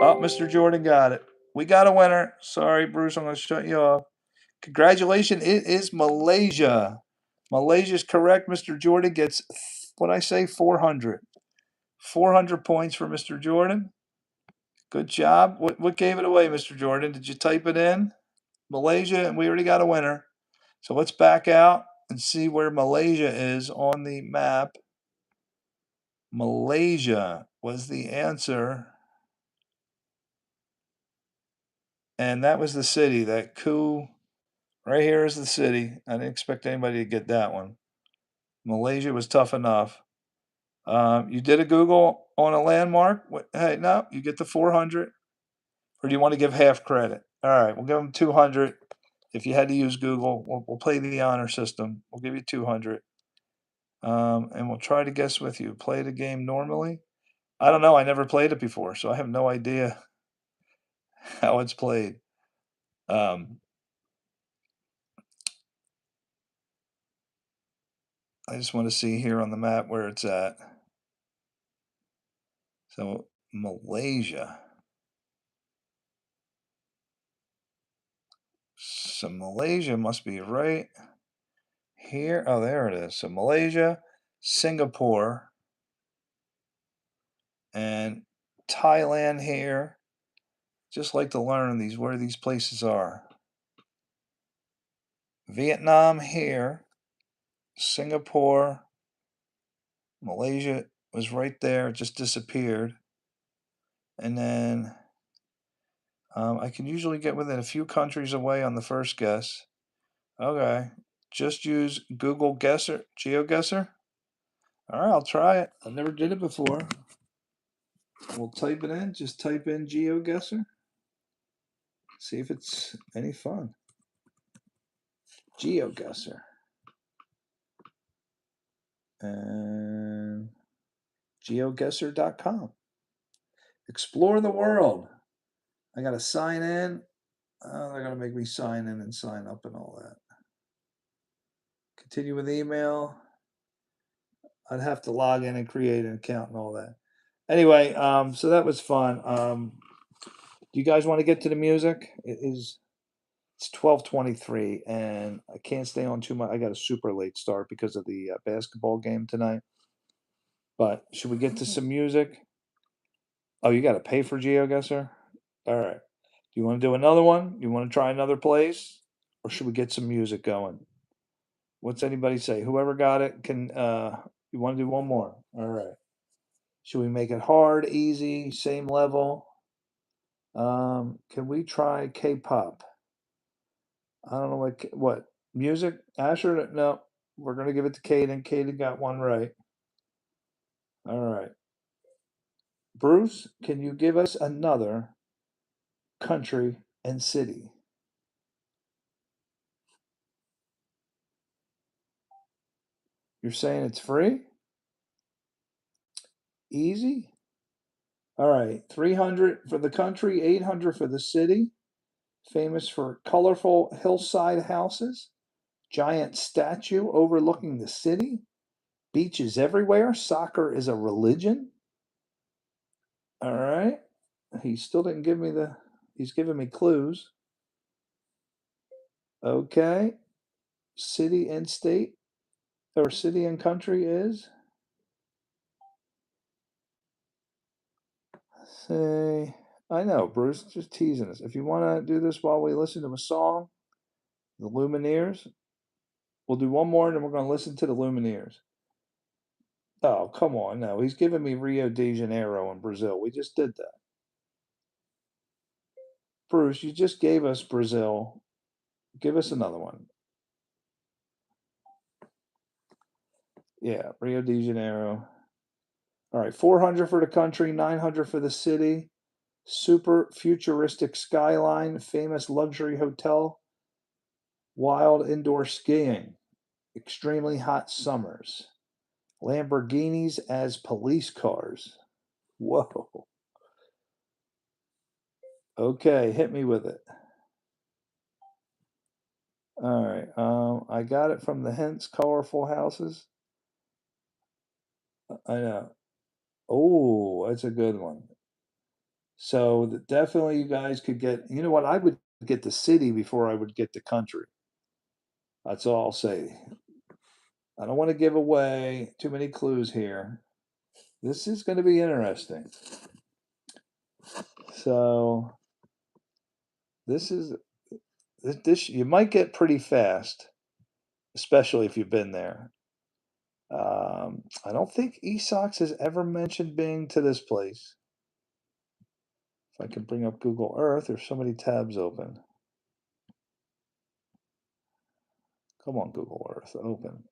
Speaker 1: Oh, Mr. Jordan got it. We got a winner. Sorry, Bruce. I'm going to shut you off. Congratulations. It is Malaysia. Malaysia's correct. Mr. Jordan gets, what I say, 400. 400 points for Mr. Jordan. Good job. What gave it away, Mr. Jordan? Did you type it in? Malaysia, and we already got a winner. So let's back out and see where Malaysia is on the map. Malaysia was the answer. And that was the city. That coup right here is the city. I didn't expect anybody to get that one. Malaysia was tough enough. You did a Google on a landmark. Hey, no, you get the 400. Or do you want to give half credit? All right, we'll give them 200. If you had to use Google, we'll play the honor system. We'll give you 200. And we'll try to guess with you. Play the game normally. I don't know. I never played it before, so I have no idea how it's played. I just want to see here on the map where it's at. So Malaysia. So Malaysia must be right here. Oh, there it is. So Malaysia, Singapore, and Thailand here. Just like to learn these where these places are. Vietnam here, Singapore, Malaysia was right there, just disappeared. And then I can usually get within a few countries away on the first guess. Okay, just use Google Guesser, GeoGuessr. All right, I'll try it. I never did it before. We'll type it in. Just type in GeoGuessr. See if it's any fun. GeoGuessr. And geoguesser.com. Explore the world. I got to sign in. Oh, they're going to make me sign in and sign up and all that. Continue with email. I'd have to log in and create an account and all that. Anyway, so that was fun. Do you guys want to get to the music? It's 12:23, and I can't stay on too much. I got a super late start because of the basketball game tonight. But should we get to some music? Oh, you got to pay for GeoGuessr? All right. Do you want to do another one? You want to try another place? Or should we get some music going? What's anybody say? Whoever got it can, you want to do one more? All right. Should we make it hard, easy, same level? Can we try K-pop? I don't know what music. Asher, no, we're gonna give it to Caden. Caden got one right. All right, Bruce, can you give us another country and city? You're saying it's free, easy. All right, 300 for the country, 800 for the city. Famous for colorful hillside houses, giant statue overlooking the city, beaches everywhere. Soccer is a religion. All right. He still didn't give me he's giving me clues. Okay. City and state, or city and country is? Say, I know, Bruce, just teasing us. If you want to do this while we listen to a song, the Lumineers, we'll do one more and then we're going to listen to the Lumineers. Oh, come on. No, he's giving me Rio de Janeiro in Brazil. We just did that. Bruce, you just gave us Brazil. Give us another one. Yeah, Rio de Janeiro. All right, 400 for the country, 900 for the city. Super futuristic skyline, famous luxury hotel, wild indoor skiing, extremely hot summers, Lamborghinis as police cars. Whoa. Okay, hit me with it. All right, I got it from the hints, colorful houses. I know. Oh, that's a good one. So definitely you guys could get, you know what, I would get the city before I would get the country. That's all I'll say. I don't want to give away too many clues here. This is going to be interesting. So this you might get pretty fast. especially if you've been there. I don't think eSocks has ever mentioned being to this place. If I can bring up Google Earth, there's so many tabs open. Come on, Google Earth, open.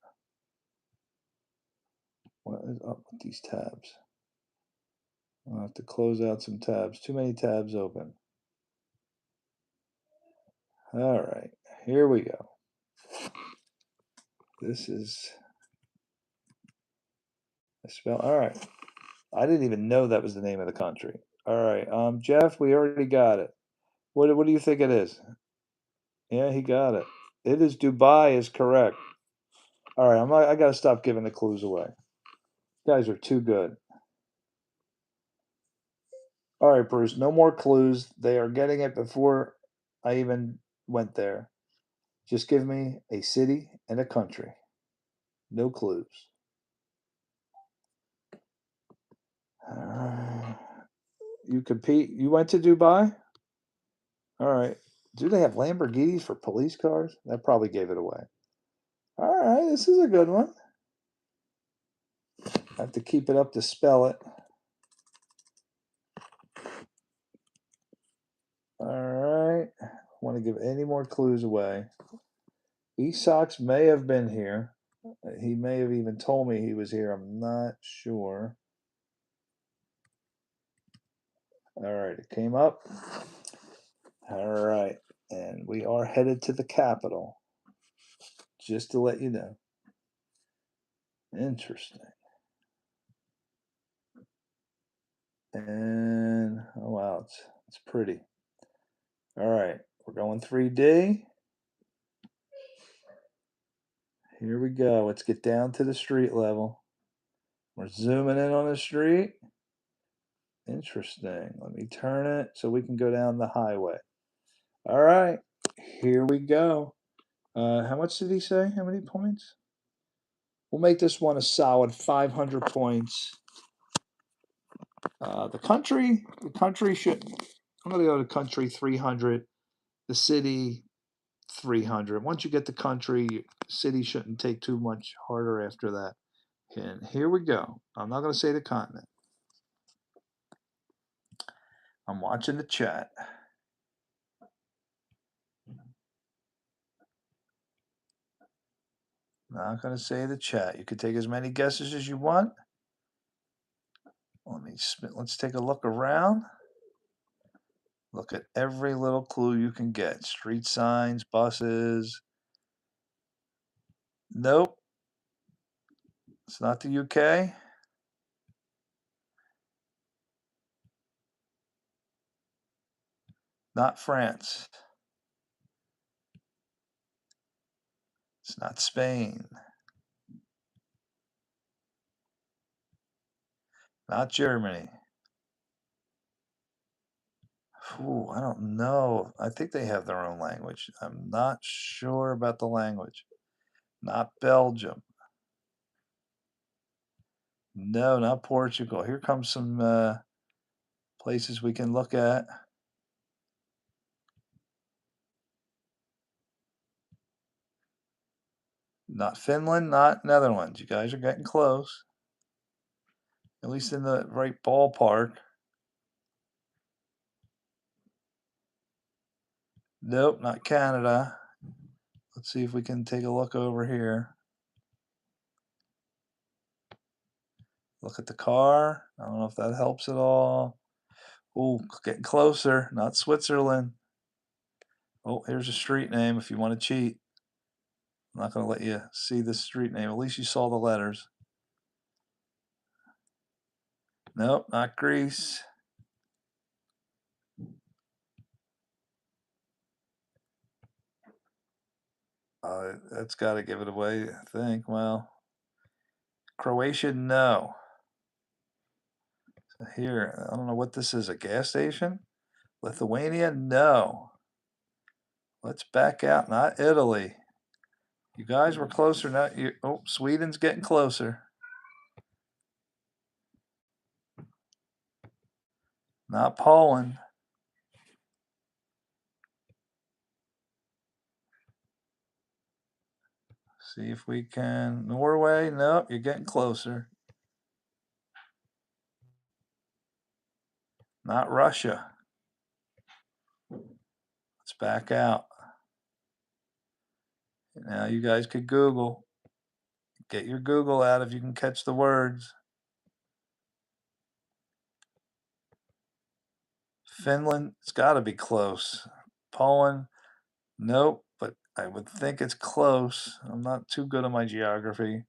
Speaker 1: What is up with these tabs? I'll have to close out some tabs. Too many tabs open. All right, here we go. This is a spell. All right. I didn't even know that was the name of the country. All right, Jeff, we already got it. What do you think it is? Yeah, he got it. It is Dubai is correct. All right, I got to stop giving the clues away. You guys are too good. All right, Bruce, no more clues. They are getting it before I even went there. Just give me a city and a country. No clues. You compete. You went to Dubai? All right. Do they have Lamborghinis for police cars? That probably gave it away. All right, this is a good one. I have to keep it up to spell it. All right. Want to give any more clues away? Esox may have been here. He may have even told me he was here. I'm not sure. All right, it came up. All right, and we are headed to the capital. Just to let you know. Interesting. And oh wow, it's pretty. All right, we're going 3D. Here we go. Let's get down to the street level. We're zooming in on the street. Interesting. Let me turn it so we can go down the highway. All right, here we go. How much did he say? How many points? We'll make this one a solid 500 points. The country should. I'm going to go to country 300. The city 300. Once you get the country, city shouldn't take too much harder after that. And here we go. I'm not going to say the continent. I'm watching the chat. Not going to say the chat. You can take as many guesses as you want. Let's take a look around. Look at every little clue you can get. Street signs, buses. Nope. It's not the UK. Not France. It's not Spain. Not Germany. Ooh, I don't know. I think they have their own language. I'm not sure about the language. Not Belgium. No, not Portugal. Here comes some places we can look at. Not Finland, not Netherlands. You guys are getting close. At least in the right ballpark. Nope, not Canada. Let's see if we can take a look over here. Look at the car. I don't know if that helps at all. Oh, getting closer. Not Switzerland. Oh, here's a street name if you want to cheat. I'm not going to let you see the street name. At least you saw the letters. Nope, not Greece. That's got to give it away, I think. Well, Croatia, no. So here, I don't know what this is, a gas station? Lithuania, no. Let's back out, not Italy. You guys were closer. Not you. Oh, Sweden's getting closer. Not Poland. See if we can. Norway? Nope, you're getting closer. Not Russia. Let's back out. Now you guys could Google. Get your Google out if you can catch the words. Finland, it's got to be close. Poland, nope, but I would think it's close. I'm not too good at my geography.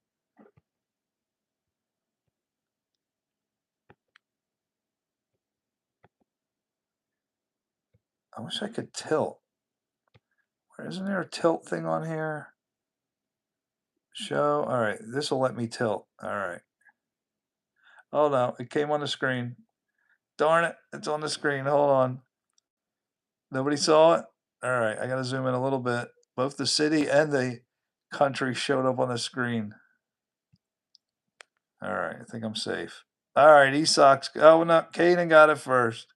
Speaker 1: I wish I could tilt. Isn't there a tilt thing on here? Show. All right, this will let me tilt. All right. Oh no, it came on the screen. Darn it, it's on the screen. Hold on. Nobody saw it? All right, I got to zoom in a little bit. Both the city and the country showed up on the screen. All right, I think I'm safe. All right, East Sox. Oh, no, Caden got it first.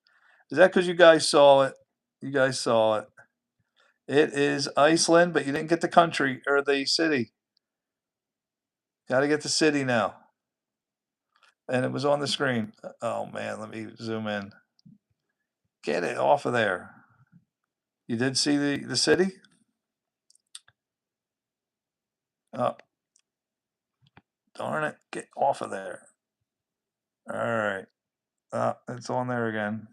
Speaker 1: Is that because you guys saw it? You guys saw it. It is Iceland, but you didn't get the country or the city. Got to get the city now. And it was on the screen. Oh, man, let me zoom in. Get it off of there. You did see the city? Oh, darn it. Get off of there. All right. It's on there again.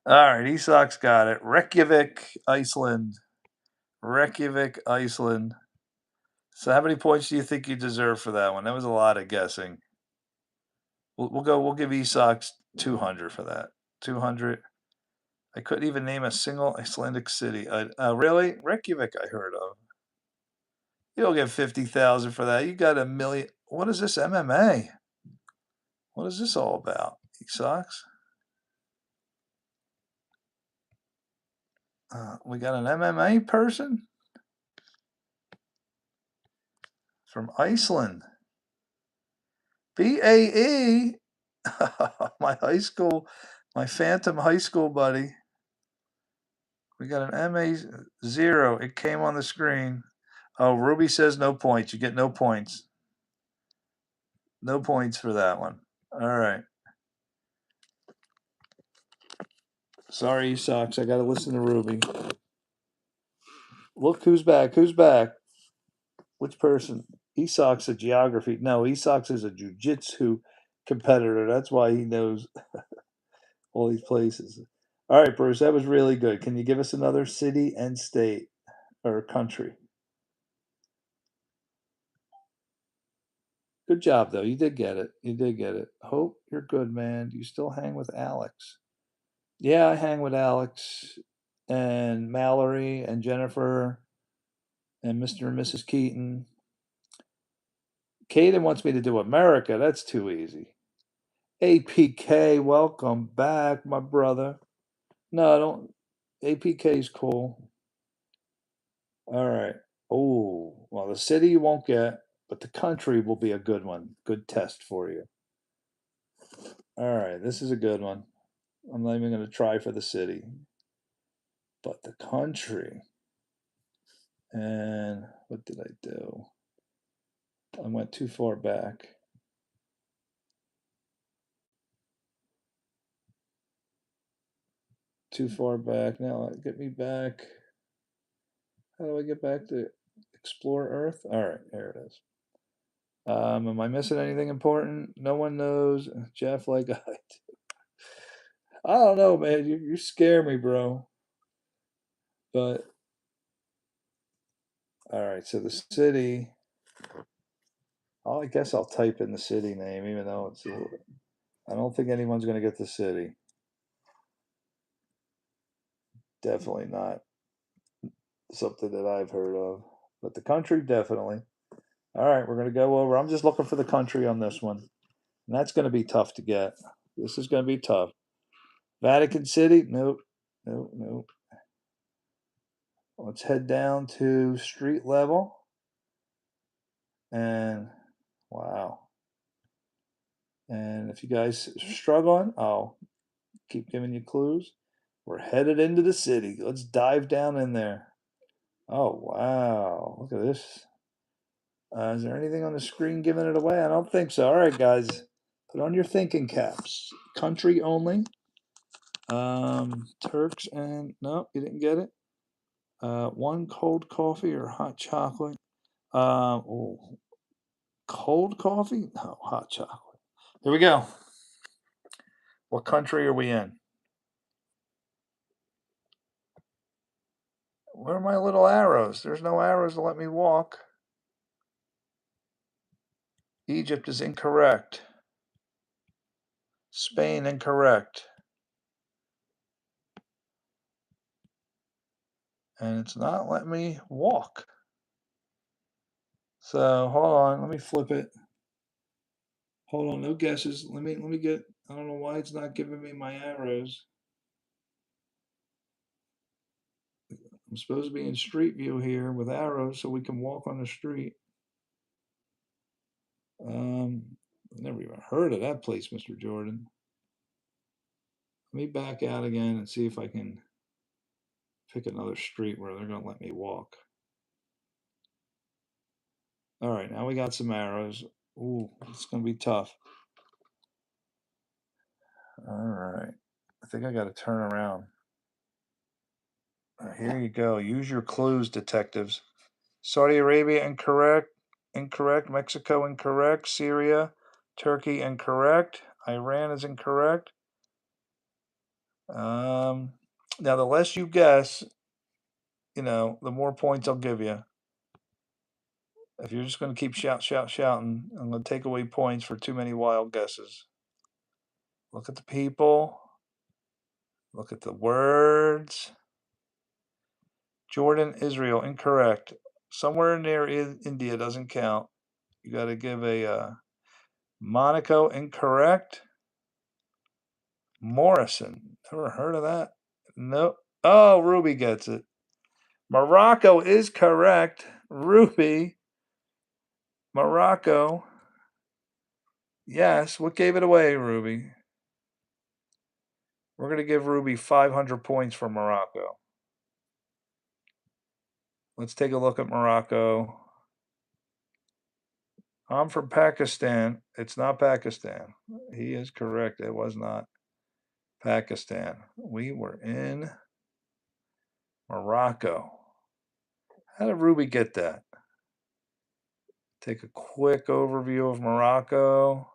Speaker 1: All right. East Sox got it. Reykjavik, Iceland. Reykjavik, Iceland. So how many points do you think you deserve for that one? That was a lot of guessing. We'll give East Sox 200 for that. 200. I couldn't even name a single Icelandic city. Really? Reykjavik I heard of. You don't get 50,000 for that. You got $1 million. What is this MMA? What is this all about? East Sox? We got an MMA person from Iceland. BAE. My high school, my phantom high school buddy. We got an MA0. It came on the screen. Oh, Ruby says no points. You get no points. No points for that one. All right. Sorry, Sox. I got to listen to Ruby. Look who's back. Who's back? Which person? Esox a geography. No, Esox is a jiu-jitsu competitor. That's why he knows all these places. All right, Bruce, that was really good. Can you give us another city and state or country? Good job, though. You did get it. You did get it. Hope you're good, man. Do you still hang with Alex? Yeah, I hang with Alex and Mallory and Jennifer and Mr. and Mrs. Keaton. Caden wants me to do America. That's too easy. APK, welcome back, my brother. No, I don't. APK's cool. All right. Oh, well, the city you won't get, but the country will be a good one. Good test for you. All right, this is a good one. I'm not even going to try for the city, but the country. And what did I do? I went too far back. Too far back. Now get me back. How do I get back to explore Earth? All right, there it is. Am I missing anything important? No one knows. Jeff, like I do. I don't know, man. You scare me, bro. But all right, so the city. Oh, I guess I'll type in the city name, even though it's. I don't think anyone's going to get the city. Definitely not something that I've heard of. But the country, definitely. All right, we're going to go over. I'm just looking for the country on this one. And that's going to be tough to get. This is going to be tough. Vatican City? Nope. Nope. Nope. Let's head down to street level. And wow. And if you guys are struggling, I'll keep giving you clues. We're headed into the city. Let's dive down in there. Oh, wow. Look at this. Is there anything on the screen giving it away? I don't think so. All right, guys. Put on your thinking caps. Country only. Turks and... No, you didn't get it. One cold coffee or hot chocolate. Oh, cold coffee? No, hot chocolate. Here we go. What country are we in? Where are my little arrows? There's no arrows to let me walk. Egypt is incorrect. Spain incorrect. And it's not letting me walk. So hold on, let me flip it. Hold on, no guesses. Let me get. I don't know why it's not giving me my arrows. I'm supposed to be in street view here with arrows so we can walk on the street. Never even heard of that place, Mr. Jordan. Let me back out again and see if I can pick another street where they're gonna let me walk. All right, now we got some arrows. Ooh, it's gonna be tough. All right, I think I got to turn around. Here you go. Use your clues, detectives. Saudi Arabia incorrect. Incorrect. Mexico incorrect. Syria, Turkey incorrect. Iran is incorrect. Now the less you guess, the more points I'll give you. If you're just going to keep shouting, I'm going to take away points for too many wild guesses. Look at the people. Look at the words. Jordan, Israel, incorrect. Somewhere near India doesn't count. You got to give a Monaco, incorrect. Morrison, never heard of that. Nope. Oh, Ruby gets it. Morocco is correct. Ruby. Morocco. Yes. What gave it away, Ruby? We're going to give Ruby 500 points for Morocco. Let's take a look at Morocco. I'm from Pakistan. It's not Pakistan. He is correct. It was not Pakistan. We were in Morocco. How did Ruby get that? Take a quick overview of Morocco.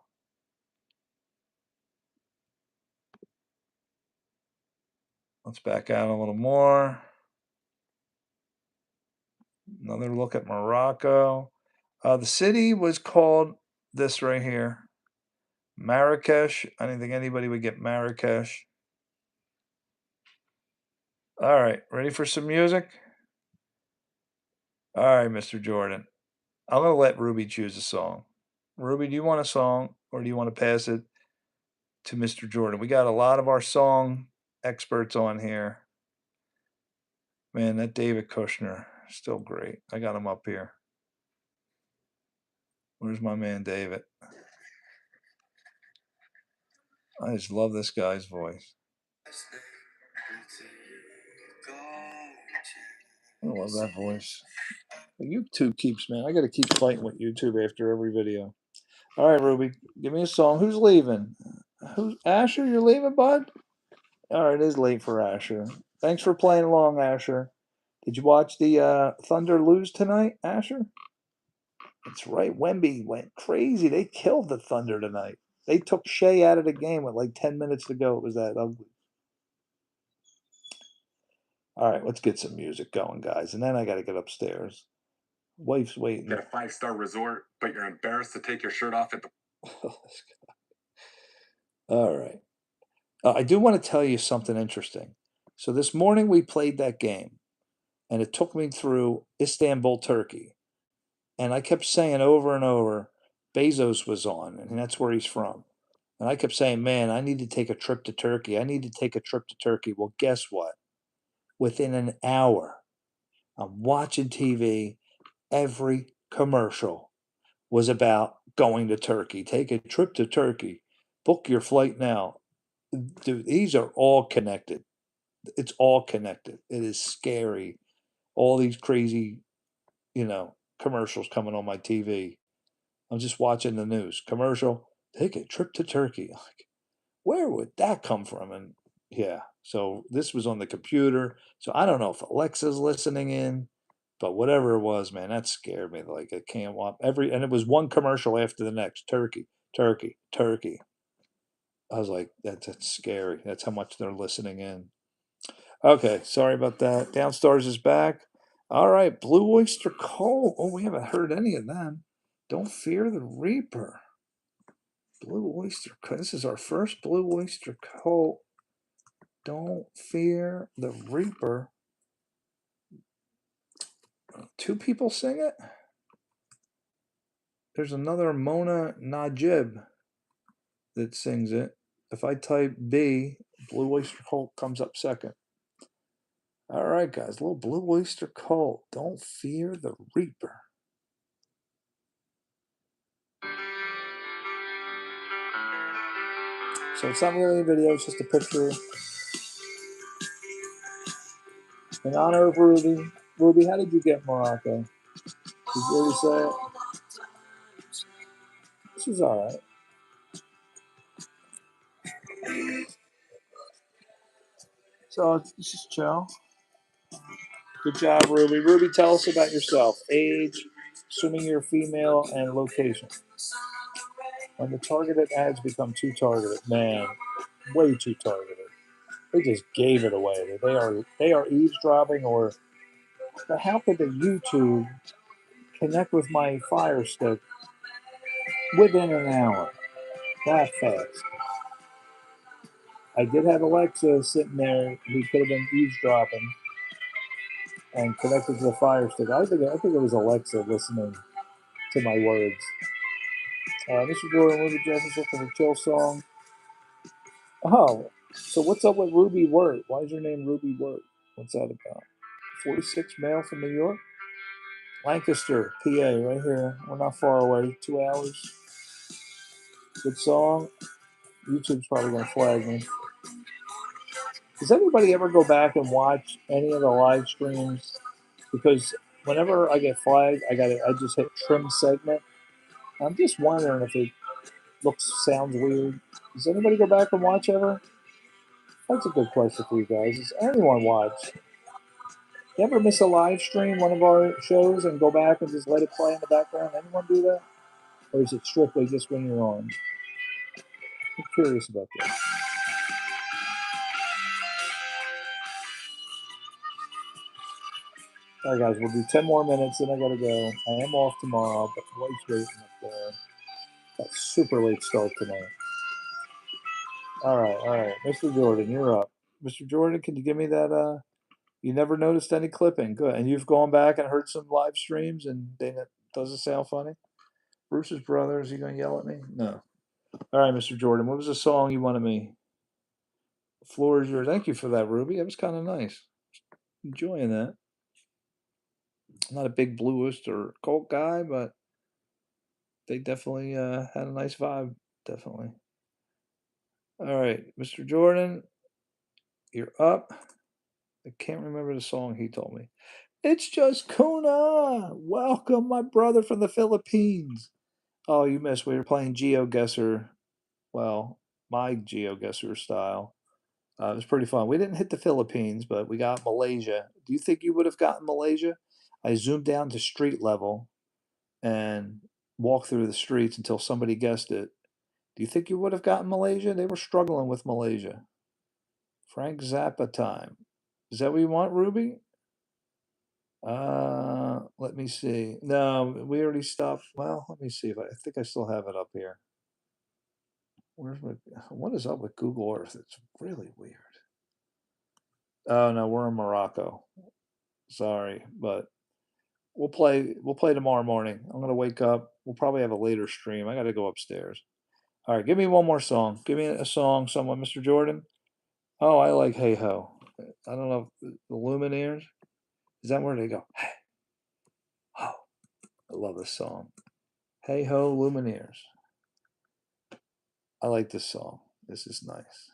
Speaker 1: Let's back out a little more. Another look at Morocco. The city was called this right here, Marrakesh. I didn't think anybody would get Marrakesh. All right, ready for some music? All right, Mr. Jordan. I'm going to let Ruby choose a song. Ruby, do you want a song or do you want to pass it to Mr. Jordan? We got a lot of our song experts on here. Man, that David Kushner, still great. I got him up here. Where's my man David? I just love this guy's voice. I love that voice. YouTube keeps, man. I got to keep fighting with YouTube after every video. All right, Ruby, give me a song. Who's leaving? Who's Asher? You're leaving, bud? All right, it is late for Asher. Thanks for playing along, Asher. Did you watch the Thunder lose tonight, Asher? That's right. Wemby went crazy. They killed the Thunder tonight. They took Shea out of the game with like 10 minutes to go. It was that ugly. All right, let's get some music going, guys. And then I got to get upstairs. Wife's waiting.
Speaker 2: Get a 5-star resort, but you're embarrassed to take your shirt off at the.
Speaker 1: All right. I do want to tell you something interesting. So this morning we played that game, and it took me through Istanbul, Turkey. And I kept saying over and over, Bezos was on, and that's where he's from. And I kept saying, man, I need to take a trip to Turkey. I need to take a trip to Turkey. Well, guess what? Within an hour, I'm watching TV. Every commercial was about going to Turkey. Take a trip to Turkey. Book your flight now. Dude, these are all connected. It's all connected. It is scary. all these crazy, commercials coming on my TV. I'm just watching the news. Commercial, take a trip to Turkey. Like, where would that come from? And yeah, so this was on the computer. So I don't know if Alexa's listening in, but whatever it was, man, that scared me. Like, I can't watch and it was one commercial after the next. Turkey, Turkey, Turkey. I was like, that's scary. That's how much they're listening in. Okay, sorry about that. Downstairs is back. All right, Blue Oyster Cult. Oh, we haven't heard any of them. Don't Fear the Reaper. Blue Oyster Cult. This is our first Blue Oyster Cult. Don't Fear the Reaper. Two people sing it? There's another Mona Najib that sings it. If I type B, Blue Oyster Cult comes up second. All right, guys, little Blue Oyster Cult. Don't Fear the Reaper. So it's not really a video, it's just a picture. In honor of Ruby. Ruby, how did you get Morocco? Did you already say it? This is alright. So it's just chill. Good job, Ruby. Ruby, tell us about yourself. Age, assuming you're female, and location. When the targeted ads become too targeted, man, way too targeted. They just gave it away. They are eavesdropping, or but how could the YouTube connect with my Fire Stick within an hour? That fast. I did have Alexa sitting there who could have been eavesdropping and connected to the Fire Stick. I think it was Alexa listening to my words. Mr. Jordan, Ruby Jefferson for the chill song. Oh, so what's up with Ruby Word? Why is your name Ruby Word? What's that about? 46 mail from New York? Lancaster, PA, right here. We're not far away. 2 hours. Good song. YouTube's probably going to flag me. Does anybody ever go back and watch any of the live streams? Because whenever I get flagged, I just hit trim segment. I'm just wondering if it sounds weird. Does anybody go back and watch ever? That's a good question for you guys. Does anyone watch? You ever miss a live stream, one of our shows, and go back and just let it play in the background? Anyone do that? Or is it strictly just when you're on? I'm curious about that. All right, guys, we'll do 10 more minutes, then I gotta go. I am off tomorrow, but wife's waiting up there. Got a super late start tonight. All right. Mr. Jordan, you're up. Mr. Jordan, can you give me that? You never noticed any clipping. Good. And you've gone back and heard some live streams, and doesn't sound funny? Bruce's brother, is he going to yell at me? No. All right, Mr. Jordan, what was the song you wanted me? The floor is yours. Thank you for that, Ruby. That was kind of nice. Enjoying that. I'm not a big Blue Oyster Cult guy, but they definitely had a nice vibe. Definitely. All right, Mr. Jordan, you're up. I can't remember the song he told me. It's just Kuna. Welcome, my brother from the Philippines. Oh, you missed. We were playing GeoGuessr. Well, my GeoGuessr style. It was pretty fun. We didn't hit the Philippines, but we got Malaysia. Do you think you would have gotten Malaysia? I zoomed down to street level and walked through the streets until somebody guessed it. Do you think you would have gotten Malaysia? They were struggling with Malaysia. Frank Zappa time. Is that what you want, Ruby? Let me see. No, we already stopped. Well, let me see if I think I still have it up here. What is up with Google Earth? It's really weird. Oh no, we're in Morocco. Sorry, but we'll play tomorrow morning. I'm gonna wake up. We'll probably have a later stream. I gotta go upstairs. All right, give me one more song. Give me a song, someone, Mr. Jordan. Oh, I like Hey Ho. I don't know if the Lumineers. Is that where they go? Hey Ho. I love this song. Hey Ho, Lumineers. I like this song. This is nice.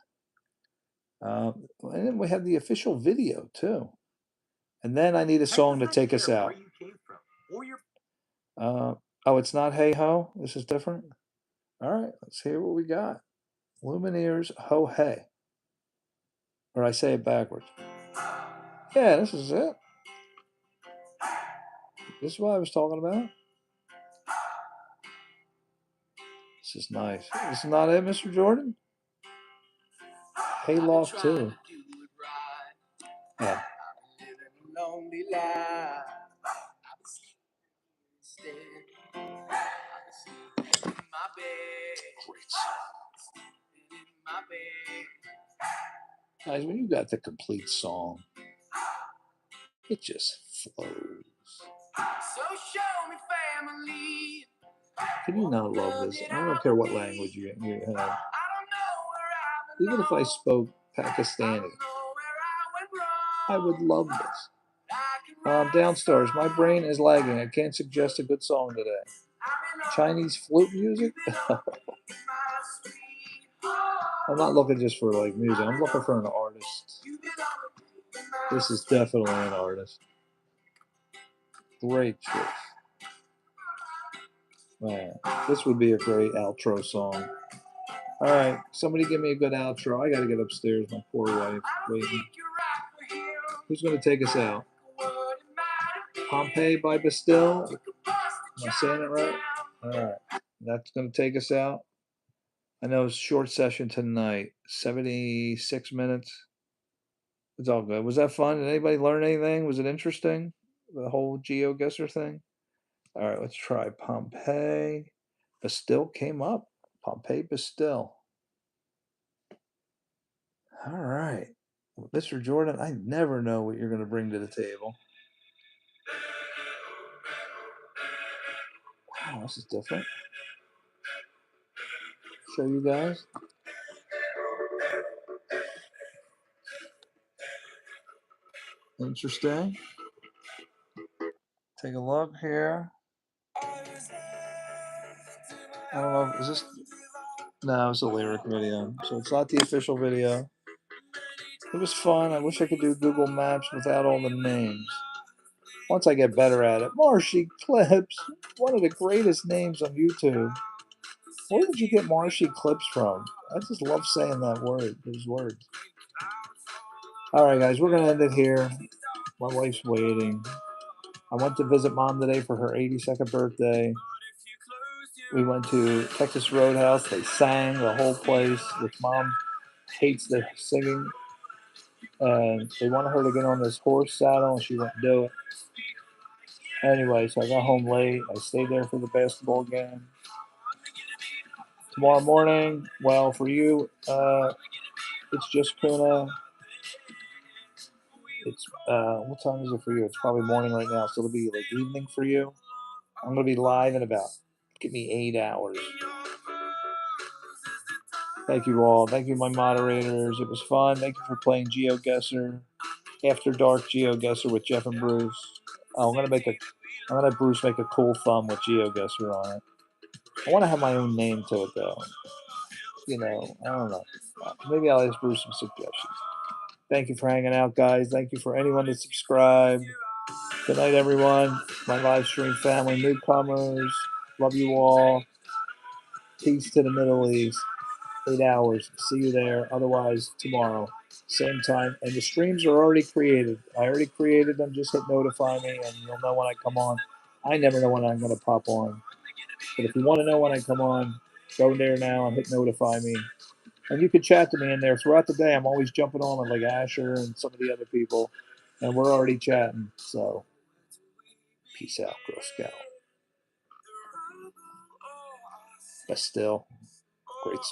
Speaker 1: And then we have the official video too. And then I need a song to take us out. Oh, it's not Hey Ho? This is different? All right, let's hear what we got. Lumineers Ho Hey. Or I say it backwards. Yeah, this is it. This is what I was talking about. This is nice. This is not it, Mr. Jordan? Hayloft too. Yeah. Guys, when you got the complete song, it just flows. Can you not love this? I don't care what language you have. Even if I spoke Pakistani, I would love this. Downstairs, my brain is lagging. I can't suggest a good song today. Chinese flute music? I'm not looking just for like music. I'm looking for an artist. This is definitely an artist. Great choice. Man, this would be a great outro song. All right, somebody give me a good outro. I got to get upstairs. My poor wife waiting. Who's going to take us out? Pompeii by Bastille. Am I saying it right? All right, that's going to take us out. I know it's a short session tonight. 76 minutes. It's all good. Was that fun? Did anybody learn anything? Was it interesting? The whole GeoGuessr thing? All right, let's try Pompeii. Bastille came up. Pompeii Bastille. All right. Mr. Jordan, I never know what you're going to bring to the table. Wow, this is different. Show you guys. Interesting. Take a look here. I don't know. Is this? No, it's a lyric video. So it's not the official video. It was fun. I wish I could do Google Maps without all the names. Once I get better at it. Marshy Clips. One of the greatest names on YouTube. Where did you get Marshy Clips from? I just love saying that word. Those words. All right, guys. We're going to end it here. My wife's waiting. I went to visit Mom today for her 82nd birthday. We went to Texas Roadhouse. They sang the whole place, which Mom hates the singing. And they wanted her to get on this horse saddle, and she wouldn't do it. Anyway, so I got home late. I stayed there for the basketball game. Tomorrow morning, well, for you, it's just Kuna. It's what time is it for you? It's probably morning right now, so it'll be like evening for you. I'm gonna be live in about, give me 8 hours. Thank you all. Thank you, my moderators. It was fun. Thank you for playing GeoGuessr. After Dark GeoGuessr with Jeff and Bruce. Oh, I'm gonna have Bruce make a cool thumb with GeoGuessr on it. I want to have my own name to it though. You know, I don't know. Maybe I'll ask Bruce some suggestions. Thank you for hanging out, guys. Thank you for anyone that subscribed. Good night, everyone. My live stream family, newcomers. Love you all. Peace to the Middle East. 8 hours. See you there. Otherwise, tomorrow, same time. And the streams are already created. I already created them. Just hit notify me, and you'll know when I come on. I never know when I'm going to pop on. But if you want to know when I come on, go there now and hit notify me. And you can chat to me in there throughout the day. I'm always jumping on with like Asher and some of the other people. And we're already chatting. So, peace out, Girl Scout. But still, great song.